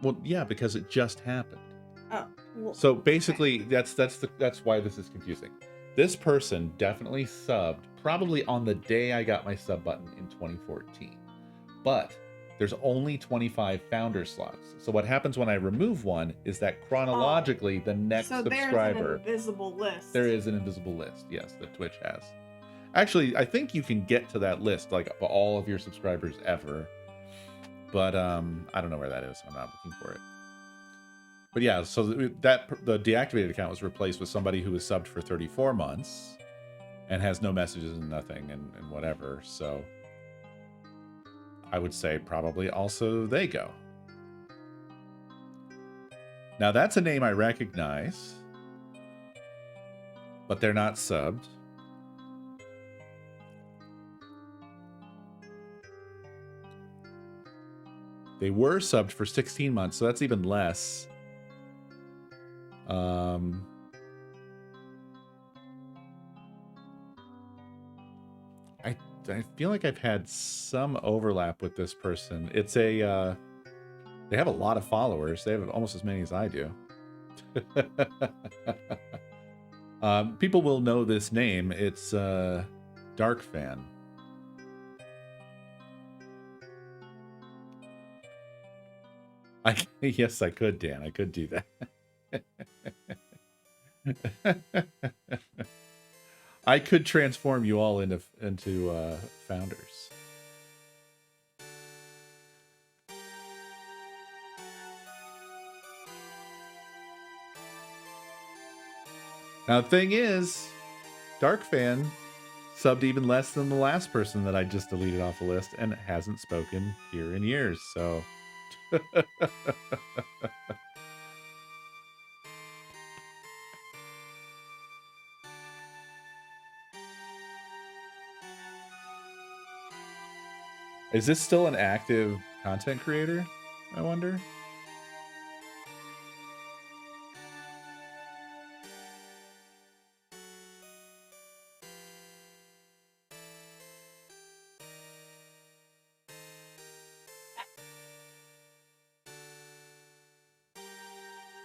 Well, yeah, because it just happened. Oh. Well, So basically, that's why this is confusing. This person definitely subbed probably on the day I got my sub button in 2014, but there's only 25 founder slots. So what happens when I remove one is that chronologically the next subscriber. There's an invisible list. There is an invisible list, yes, that Twitch has. Actually, I think you can get to that list like of all of your subscribers ever, but I don't know where that is. I'm not looking for it. But yeah, so the deactivated account was replaced with somebody who was subbed for 34 months and has no messages and nothing and whatever. So I would say probably also they go. Now that's a name I recognize, but they're not subbed. They were subbed for 16 months, so that's even less. I feel like I've had some overlap with this person. It's a they have a lot of followers. They have almost as many as I do. People will know this name. It's Dark Fan. Yes, I could, Dan. I could do that. I could transform you all into founders. Now the thing is, Dark Fan subbed even less than the last person that I just deleted off the list and hasn't spoken here in years, so is this still an active content creator, I wonder?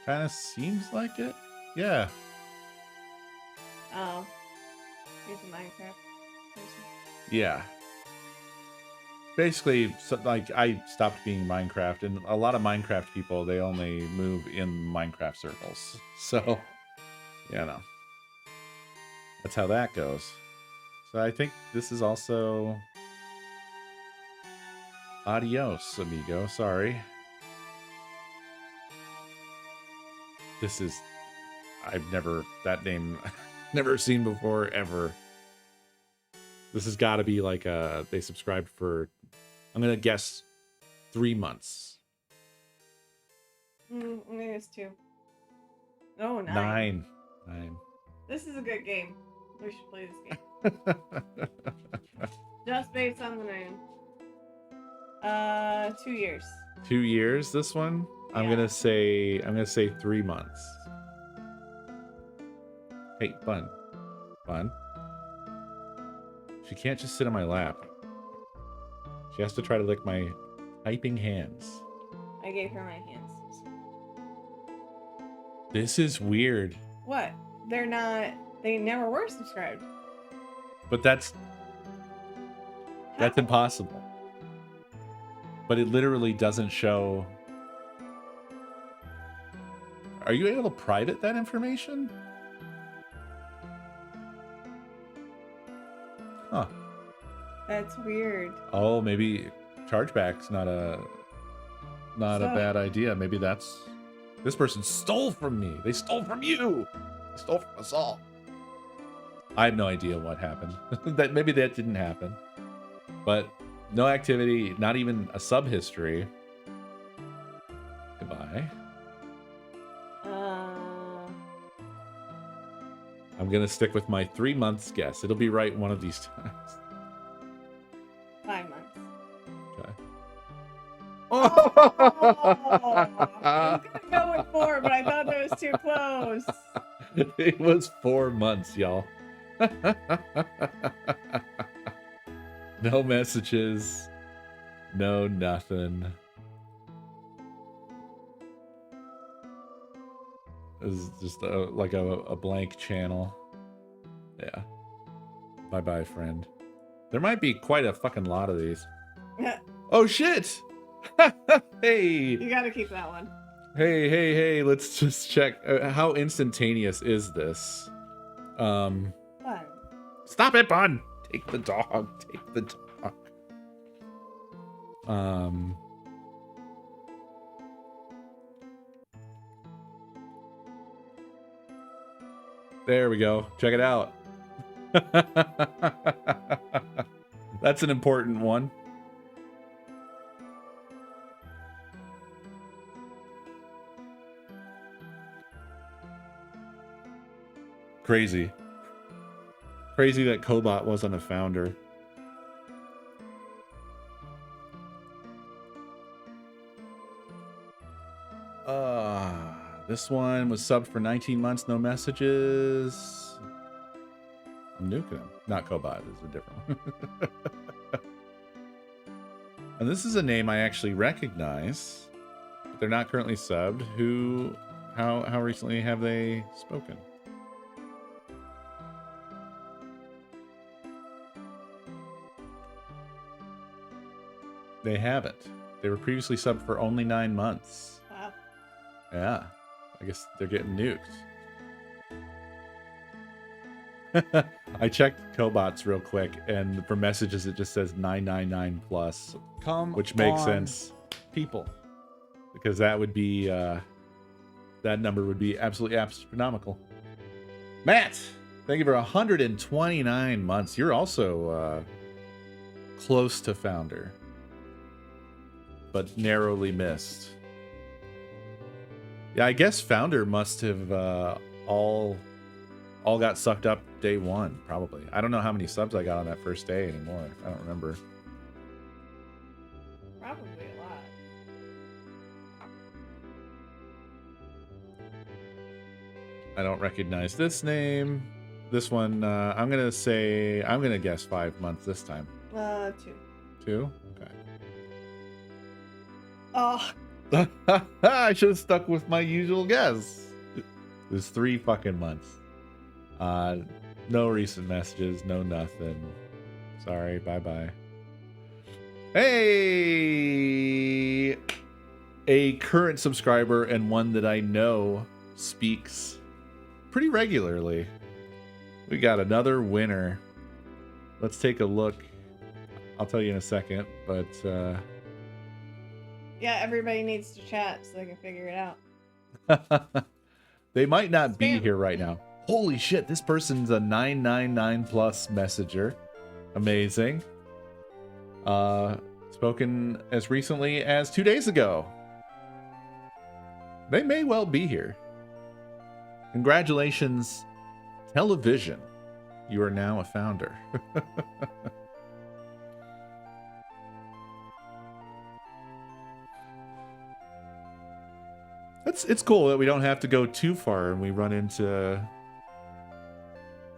Kind of seems like it. Yeah. Oh. He's a Minecraft person. Yeah. Basically, so, like, I stopped being Minecraft, and a lot of Minecraft people, they only move in Minecraft circles. So, that's how that goes. So I think this is also... Adios, amigo. Sorry. This is... that name, never seen before, ever. This has got to be like they subscribed for, I'm going to guess, 3 months. Maybe it's 2. No, 9. 9. This is a good game. We should play this game. Just based on the name. 2 years. 2 years, this one? Yeah. I'm gonna say 3 months. Hey, Bun. She can't just sit on my lap. She has to try to lick my typing hands. I gave her my hands. This is weird. What? They never were subscribed. But that's impossible. But it literally doesn't show. Are you able to private that information? Huh. That's weird. Oh, maybe chargeback's not a bad idea. Maybe this person stole from me. They stole from you. They stole from us all. I have no idea what happened. Maybe that didn't happen. But no activity, not even a sub history. Goodbye. I'm gonna stick with my 3 months guess. It'll be right one of these times. 5 months. Okay. Oh, I was gonna go with 4, but I thought that was too close. It was 4 months, y'all. No messages. No nothing. It was just like a blank channel. Yeah. Bye-bye, friend. There might be quite a fucking lot of these. Oh, shit! Hey! You gotta keep that one. Hey, let's just check. How instantaneous is this? Fun. Stop it, Bun! Take the dog. Take the dog. There we go. Check it out. That's an important one. Crazy. Crazy that Cobot wasn't a founder. This one was subbed for 19 months, no messages. I'm nuking him. Not Cobot, it's a different one. And this is a name I actually recognize, but they're not currently subbed. How recently have they spoken? They haven't. They were previously subbed for only 9 months. Wow. Yeah. I guess they're getting nuked. I checked Cobots real quick, and for messages it just says 999 plus, which makes sense. People. Because that would be, that number would be absolutely astronomical. Matt, thank you for 129 months. You're also close to founder, but narrowly missed. Yeah, I guess founder must have all got sucked up day one, probably. I don't know how many subs I got on that first day anymore. I don't remember. Probably a lot. I don't recognize this name. This one, I'm gonna guess 5 months this time. 2. 2? Okay. Oh. I should have stuck with my usual guess. It was 3 fucking months. No recent messages, no nothing. Sorry, bye-bye. Hey! A current subscriber and one that I know speaks pretty regularly. We got another winner. Let's take a look. I'll tell you in a second, but Yeah, everybody needs to chat so they can figure it out. they might not be Spam. here right now. Holy shit, this person's a 999 plus messenger. Amazing. Spoken as recently as 2 days ago. They may well be here. Congratulations, Television. You are now a founder. It's cool that we don't have to go too far and we run into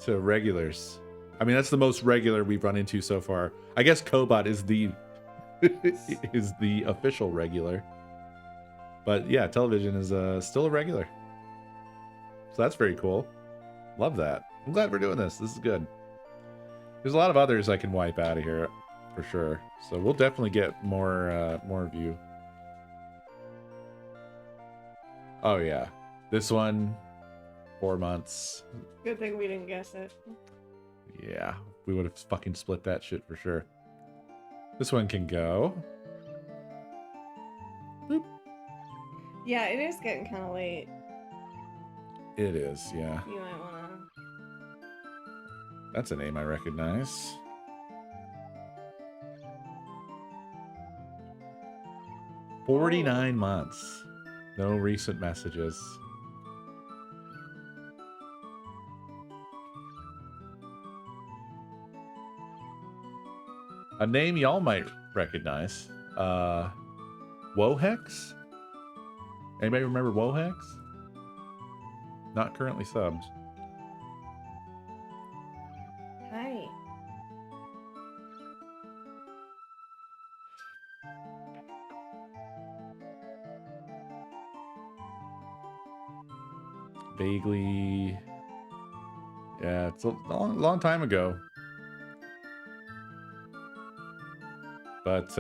regulars. I mean, that's the most regular we've run into so far. I guess Cobot is the is the official regular. But yeah, Television is still a regular. So that's very cool. Love that. I'm glad we're doing this. This is good. There's a lot of others I can wipe out of here for sure. So we'll definitely get more of you. Oh yeah, this one, 4 months. Good thing we didn't guess it. Yeah, we would have fucking split that shit for sure. This one can go. Boop. Yeah, it is getting kind of late. It is, yeah. You might want That's a name I recognize. 49 months. No recent messages. A name y'all might recognize. Wohex? Anybody remember Wohex? Not currently subbed. Hi. Vaguely. Yeah, it's a long time ago. But,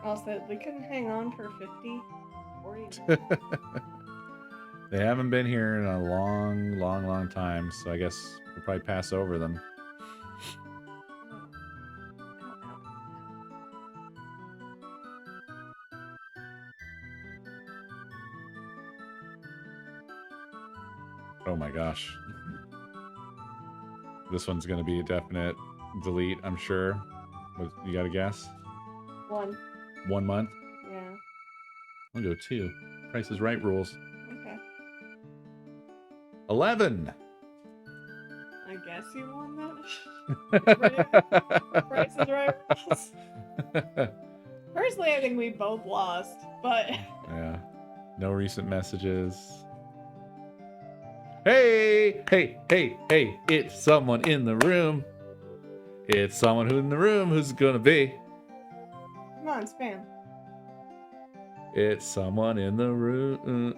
Also, we couldn't hang on for 50, 40 minutes. they haven't been here in a long time, so I guess we'll probably pass over them. Oh my gosh. This one's gonna be a definite delete, I'm sure. What, you got a guess? 1. 1 month? Yeah. I'll go 2. Price is Right rules. Okay. 11! I guess you won that. Price is Right rules. Personally, I think we both lost, but... Yeah. No recent messages. Hey, it's someone in the room. It's someone who in the room who's it gonna be. Come on, spam. It's someone in the room.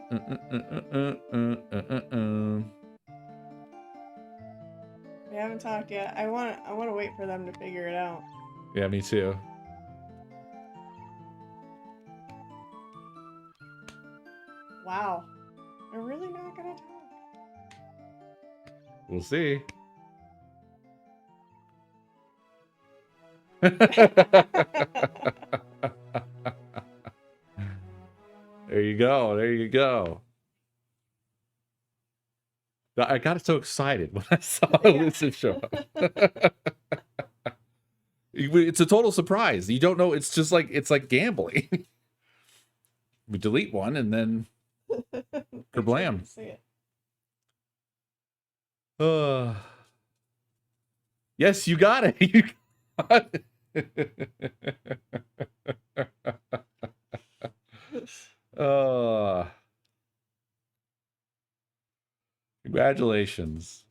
We haven't talked yet. I want to wait for them to figure it out. Yeah, me too. Wow. They're really not gonna talk. We'll see. There you go. There you go. I got so excited when I saw Elusive show up. It's a total surprise. You don't know. It's just like, it's like gambling. We delete one and then kablam. See it. Yes, you got it. You got it. Congratulations.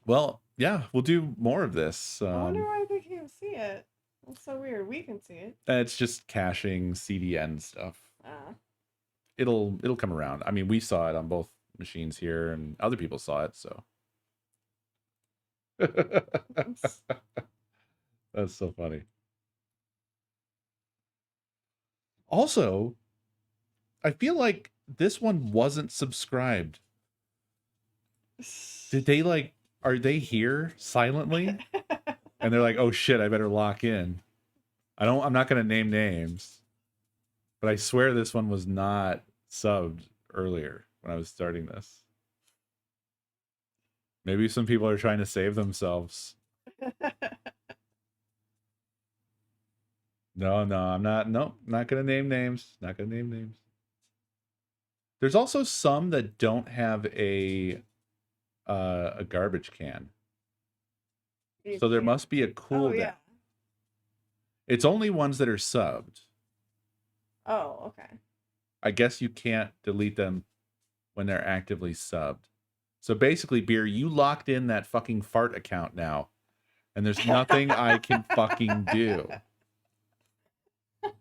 Well, yeah, we'll do more of this. I wonder why they can't see it. That's so weird. We can see it. It's just caching CDN stuff. Ah. It'll come around. I mean, we saw it on both machines here, and other people saw it, so. That's so funny. Also, I feel like this one wasn't subscribed. Did they like, are they here silently? And they're like, oh shit, I better lock in. I'm not going to name names, but I swear this one was not subbed earlier when I was starting this. Maybe some people are trying to save themselves. No, I'm not. Nope, not going to name names. Not going to name names. There's also some that don't have a garbage can. So there must be a cooldown. Oh, yeah. It's only ones that are subbed. Oh, okay. I guess you can't delete them when they're actively subbed. So basically, Beer, you locked in that fucking fart account now, and there's nothing I can fucking do.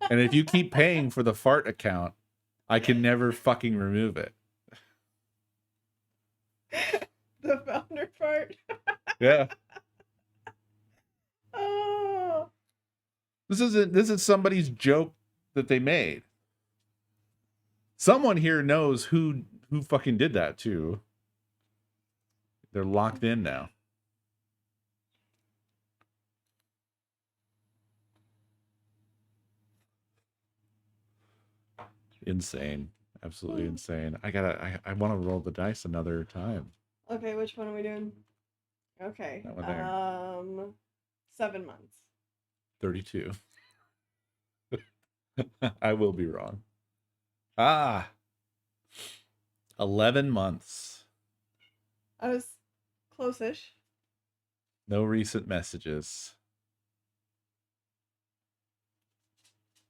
And if you keep paying for the fart account, I can never fucking remove it. The founder fart. Yeah. Oh. This is somebody's joke that they made. Someone here knows who fucking did that too. They're locked in now. Insane. Absolutely insane. I want to roll the dice another time. Okay, which one are we doing? Okay. That one there. 7 months. 32. I will be wrong. Ah, 11 months. I was close-ish. No recent messages.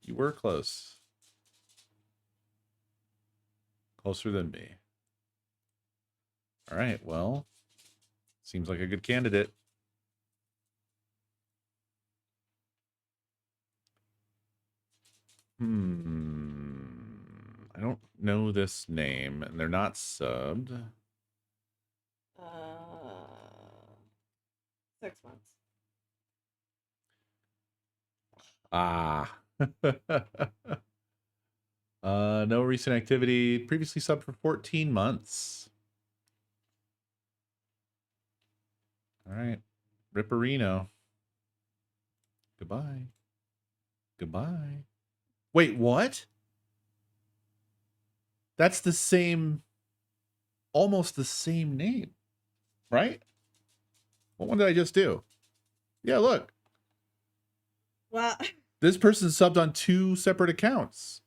You were close. Closer than me. All right, well, seems like a good candidate. I don't know this name, and they're not subbed. 6 months. Ah. No recent activity. Previously subbed for 14 months. All right. Ripperino. Goodbye. Goodbye. Wait, what? That's the same, almost the same name, right? What one did I just do? Yeah, look. Well, This person subbed on 2 separate accounts.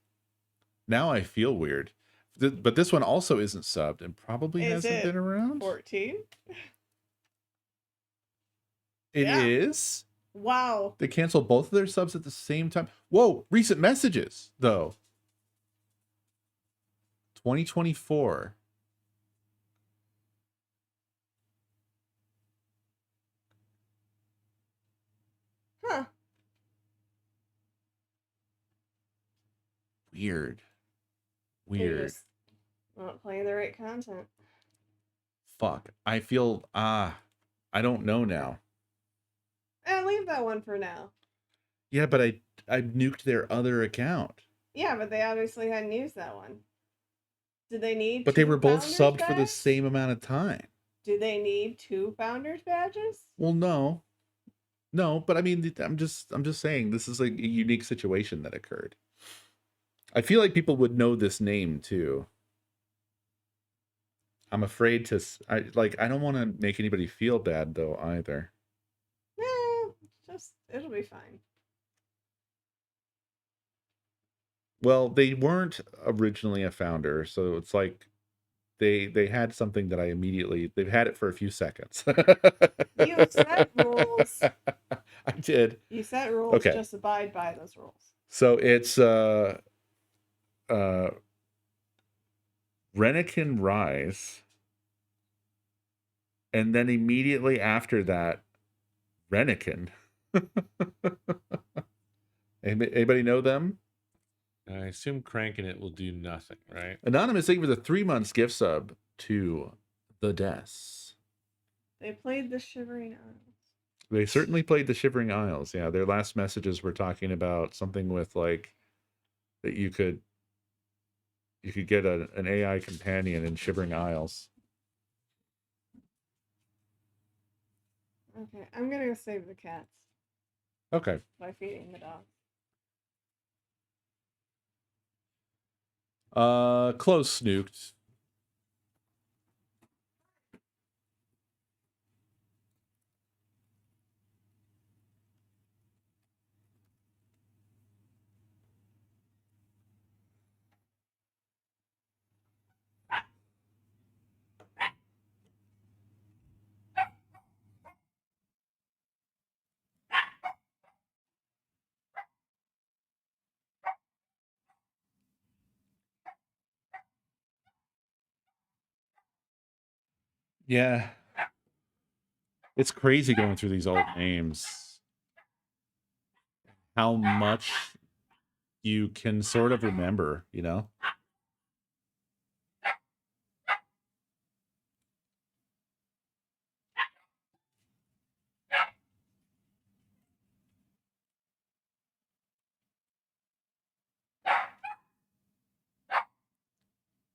Now I feel weird. But this one also isn't subbed and probably is hasn't it been around. 14? It Yeah. is. Wow. They canceled both of their subs at the same time. Whoa, recent messages, though. 2024. Huh. Weird. They're Weird. just not playing the right content. Fuck. I feel, I don't know now. And leave that one for now. Yeah, but I nuked their other account. Yeah, but they obviously hadn't used that one. Did they need But they 2 were both founders subbed for the badge? same amount of time. Do they need 2 founders badges? Well, no. No, but I mean, I'm just saying this is like a unique situation that occurred. I feel like people would know this name too. I'm afraid to, I don't want to make anybody feel bad though either. It'll be fine. Well, they weren't originally a founder, so it's like they had something that they've had it for a few seconds. You set rules. I did. You set rules, Okay. just abide by those rules. So it's Renikin Rise, and then immediately after that, Renikin. Anybody know them? I assume cranking it will do nothing, right? Anonymous, thank you for the 3 months gift sub to the Des. They played the Shivering Isles. They certainly played the Shivering Isles. Yeah, their last messages were talking about something with like that you could get an AI companion in Shivering Isles. Okay, I'm gonna go save the cats Okay. by feeding the dog. Close snuked. Yeah. It's crazy going through these old names. How much you can sort of remember, you know?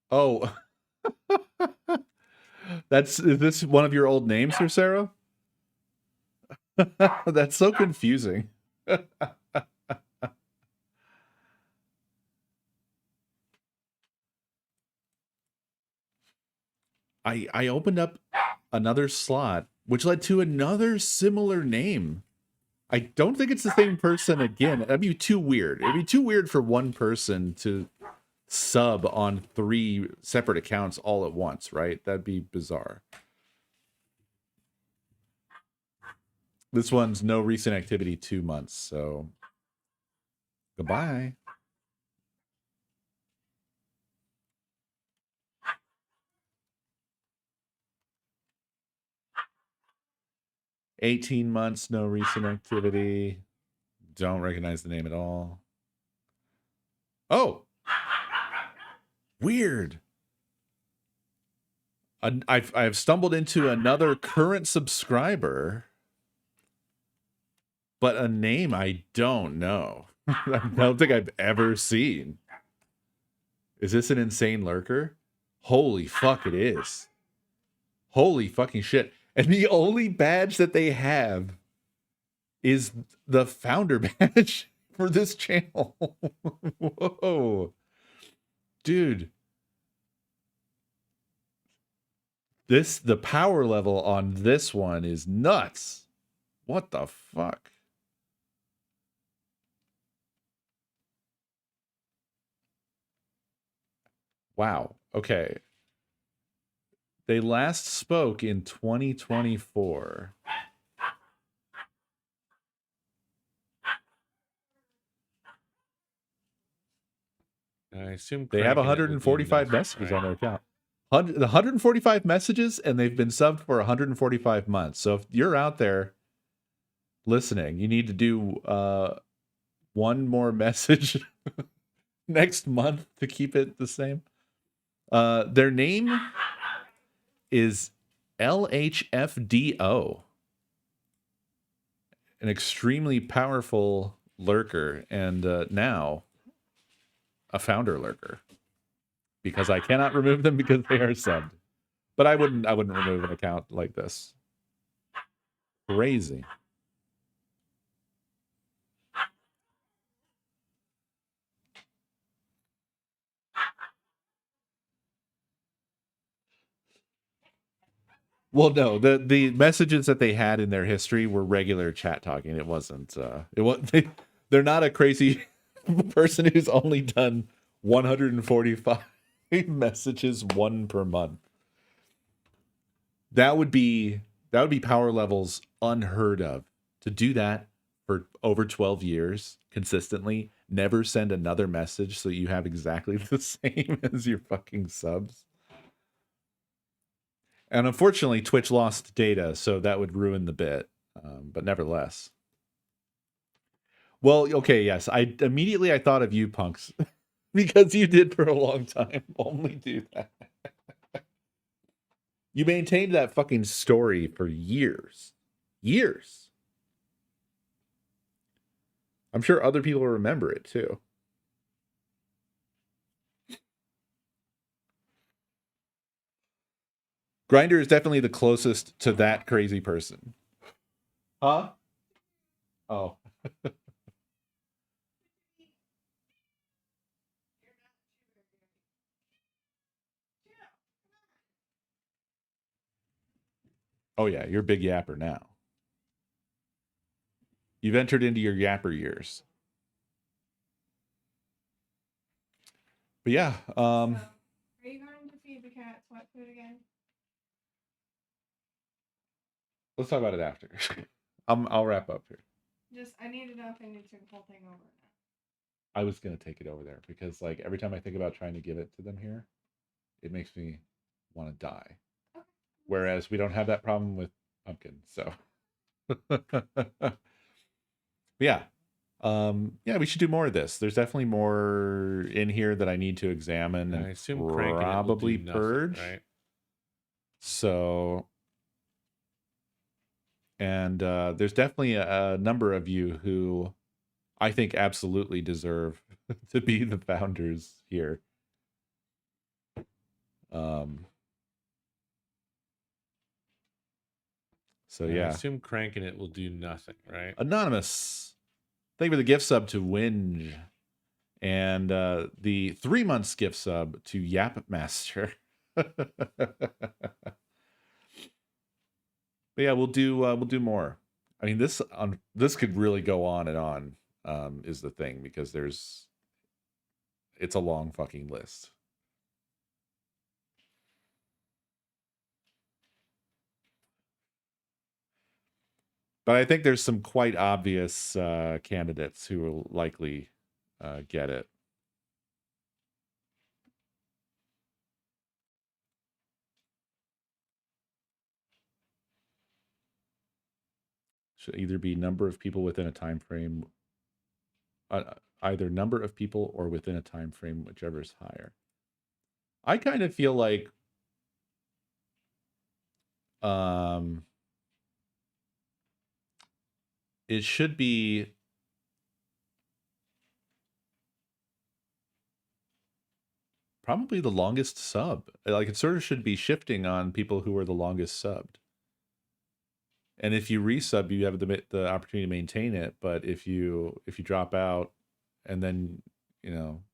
Oh. Is this one of your old names here, Sarah? That's so confusing. I opened up another slot, which led to another similar name. I don't think it's the same person again. That'd be too weird. It'd be too weird for one person to sub on 3 separate accounts all at once, right? That'd be bizarre. This one's no recent activity 2 months, so goodbye. $18 months, no recent activity. Don't recognize the name at all. Oh, weird. I've stumbled into another current subscriber, but a name I don't know. I don't think I've ever seen. Is this an insane lurker? Holy fuck, it is. Holy fucking shit. And the only badge that they have is the founder badge for this channel. Whoa. Dude. The power level on this one is nuts. What the fuck? Wow. Okay. They last spoke in 2024. I assume They have cranking it would do 145 nothing, messages right? on their account. 145 messages, and they've been subbed for 145 months. So if you're out there listening, you need to do one more message next month to keep it the same. Their name is LHFDO, an extremely powerful lurker, and now a founder lurker, because I cannot remove them because they are subbed. But I wouldn't remove an account like this. Crazy. Well, no, the messages that they had in their history were regular chat talking. It wasn't. They're not a crazy person who's only done 145 messages, 1 per month. That would be power levels unheard of. To do that for over 12 years consistently, never send another message so you have exactly the same as your fucking subs. And unfortunately, Twitch lost data, so that would ruin the bit. But nevertheless. Well, okay, yes. I thought of you, punks, because you did for a long time only do that. You maintained that fucking story for years. Years. I'm sure other people remember it too. Grinder is definitely the closest to that crazy person. Huh? Oh. Oh yeah, you're a big yapper now. You've entered into your yapper years. But yeah, Are you going to feed the cats what food again? let's talk about it after. I'll wrap up here. I need to know if I need to take the whole thing over now. I was gonna take it over there because like every time I think about trying to give it to them here, it makes me want to die. Okay. Whereas we don't have that problem with pumpkin, so yeah. Yeah, we should do more of this. There's definitely more in here that I need to examine and I assume cranking probably it will do nothing, purge. right? So, and there's definitely a number of you who I think absolutely deserve to be the founders here. So yeah, I assume cranking it will do nothing, right? Anonymous, thank you for the gift sub to Winge, and the 3 months gift sub to Yap Master. But yeah, we'll do more. I mean, this could really go on and on, is the thing, because it's a long fucking list. But I think there's some quite obvious candidates who will likely get it. Should either be number of people within a time frame, either number of people or within a time frame, whichever is higher. I kind of feel like it should be probably the longest sub. Like, it sort of should be shifting on people who are the longest subbed. And if you resub, you have the opportunity to maintain it. But if you drop out, and then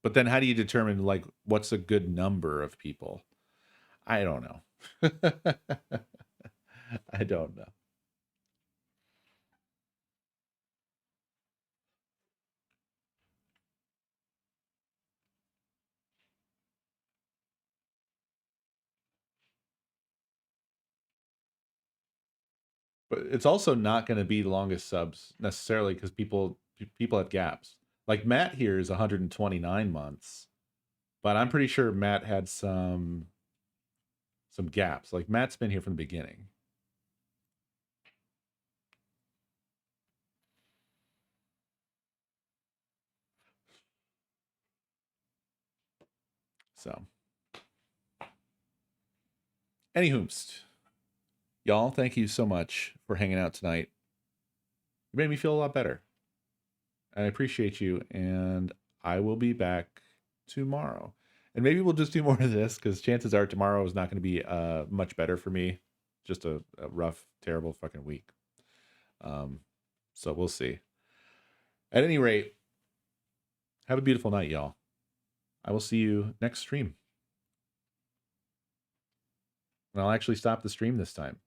but then how do you determine like what's a good number of people? I don't know. I don't know. But it's also not going to be the longest subs necessarily, because people have gaps. Like Matt here is 129 months, but I'm pretty sure Matt had some gaps. Like Matt's been here from the beginning. So, anywhoomst, y'all, thank you so much for hanging out tonight. You made me feel a lot better. I appreciate you, and I will be back tomorrow. And maybe we'll just do more of this, because chances are tomorrow is not going to be much better for me. Just a rough, terrible fucking week. So we'll see. At any rate, have a beautiful night, y'all. I will see you next stream. And I'll actually stop the stream this time.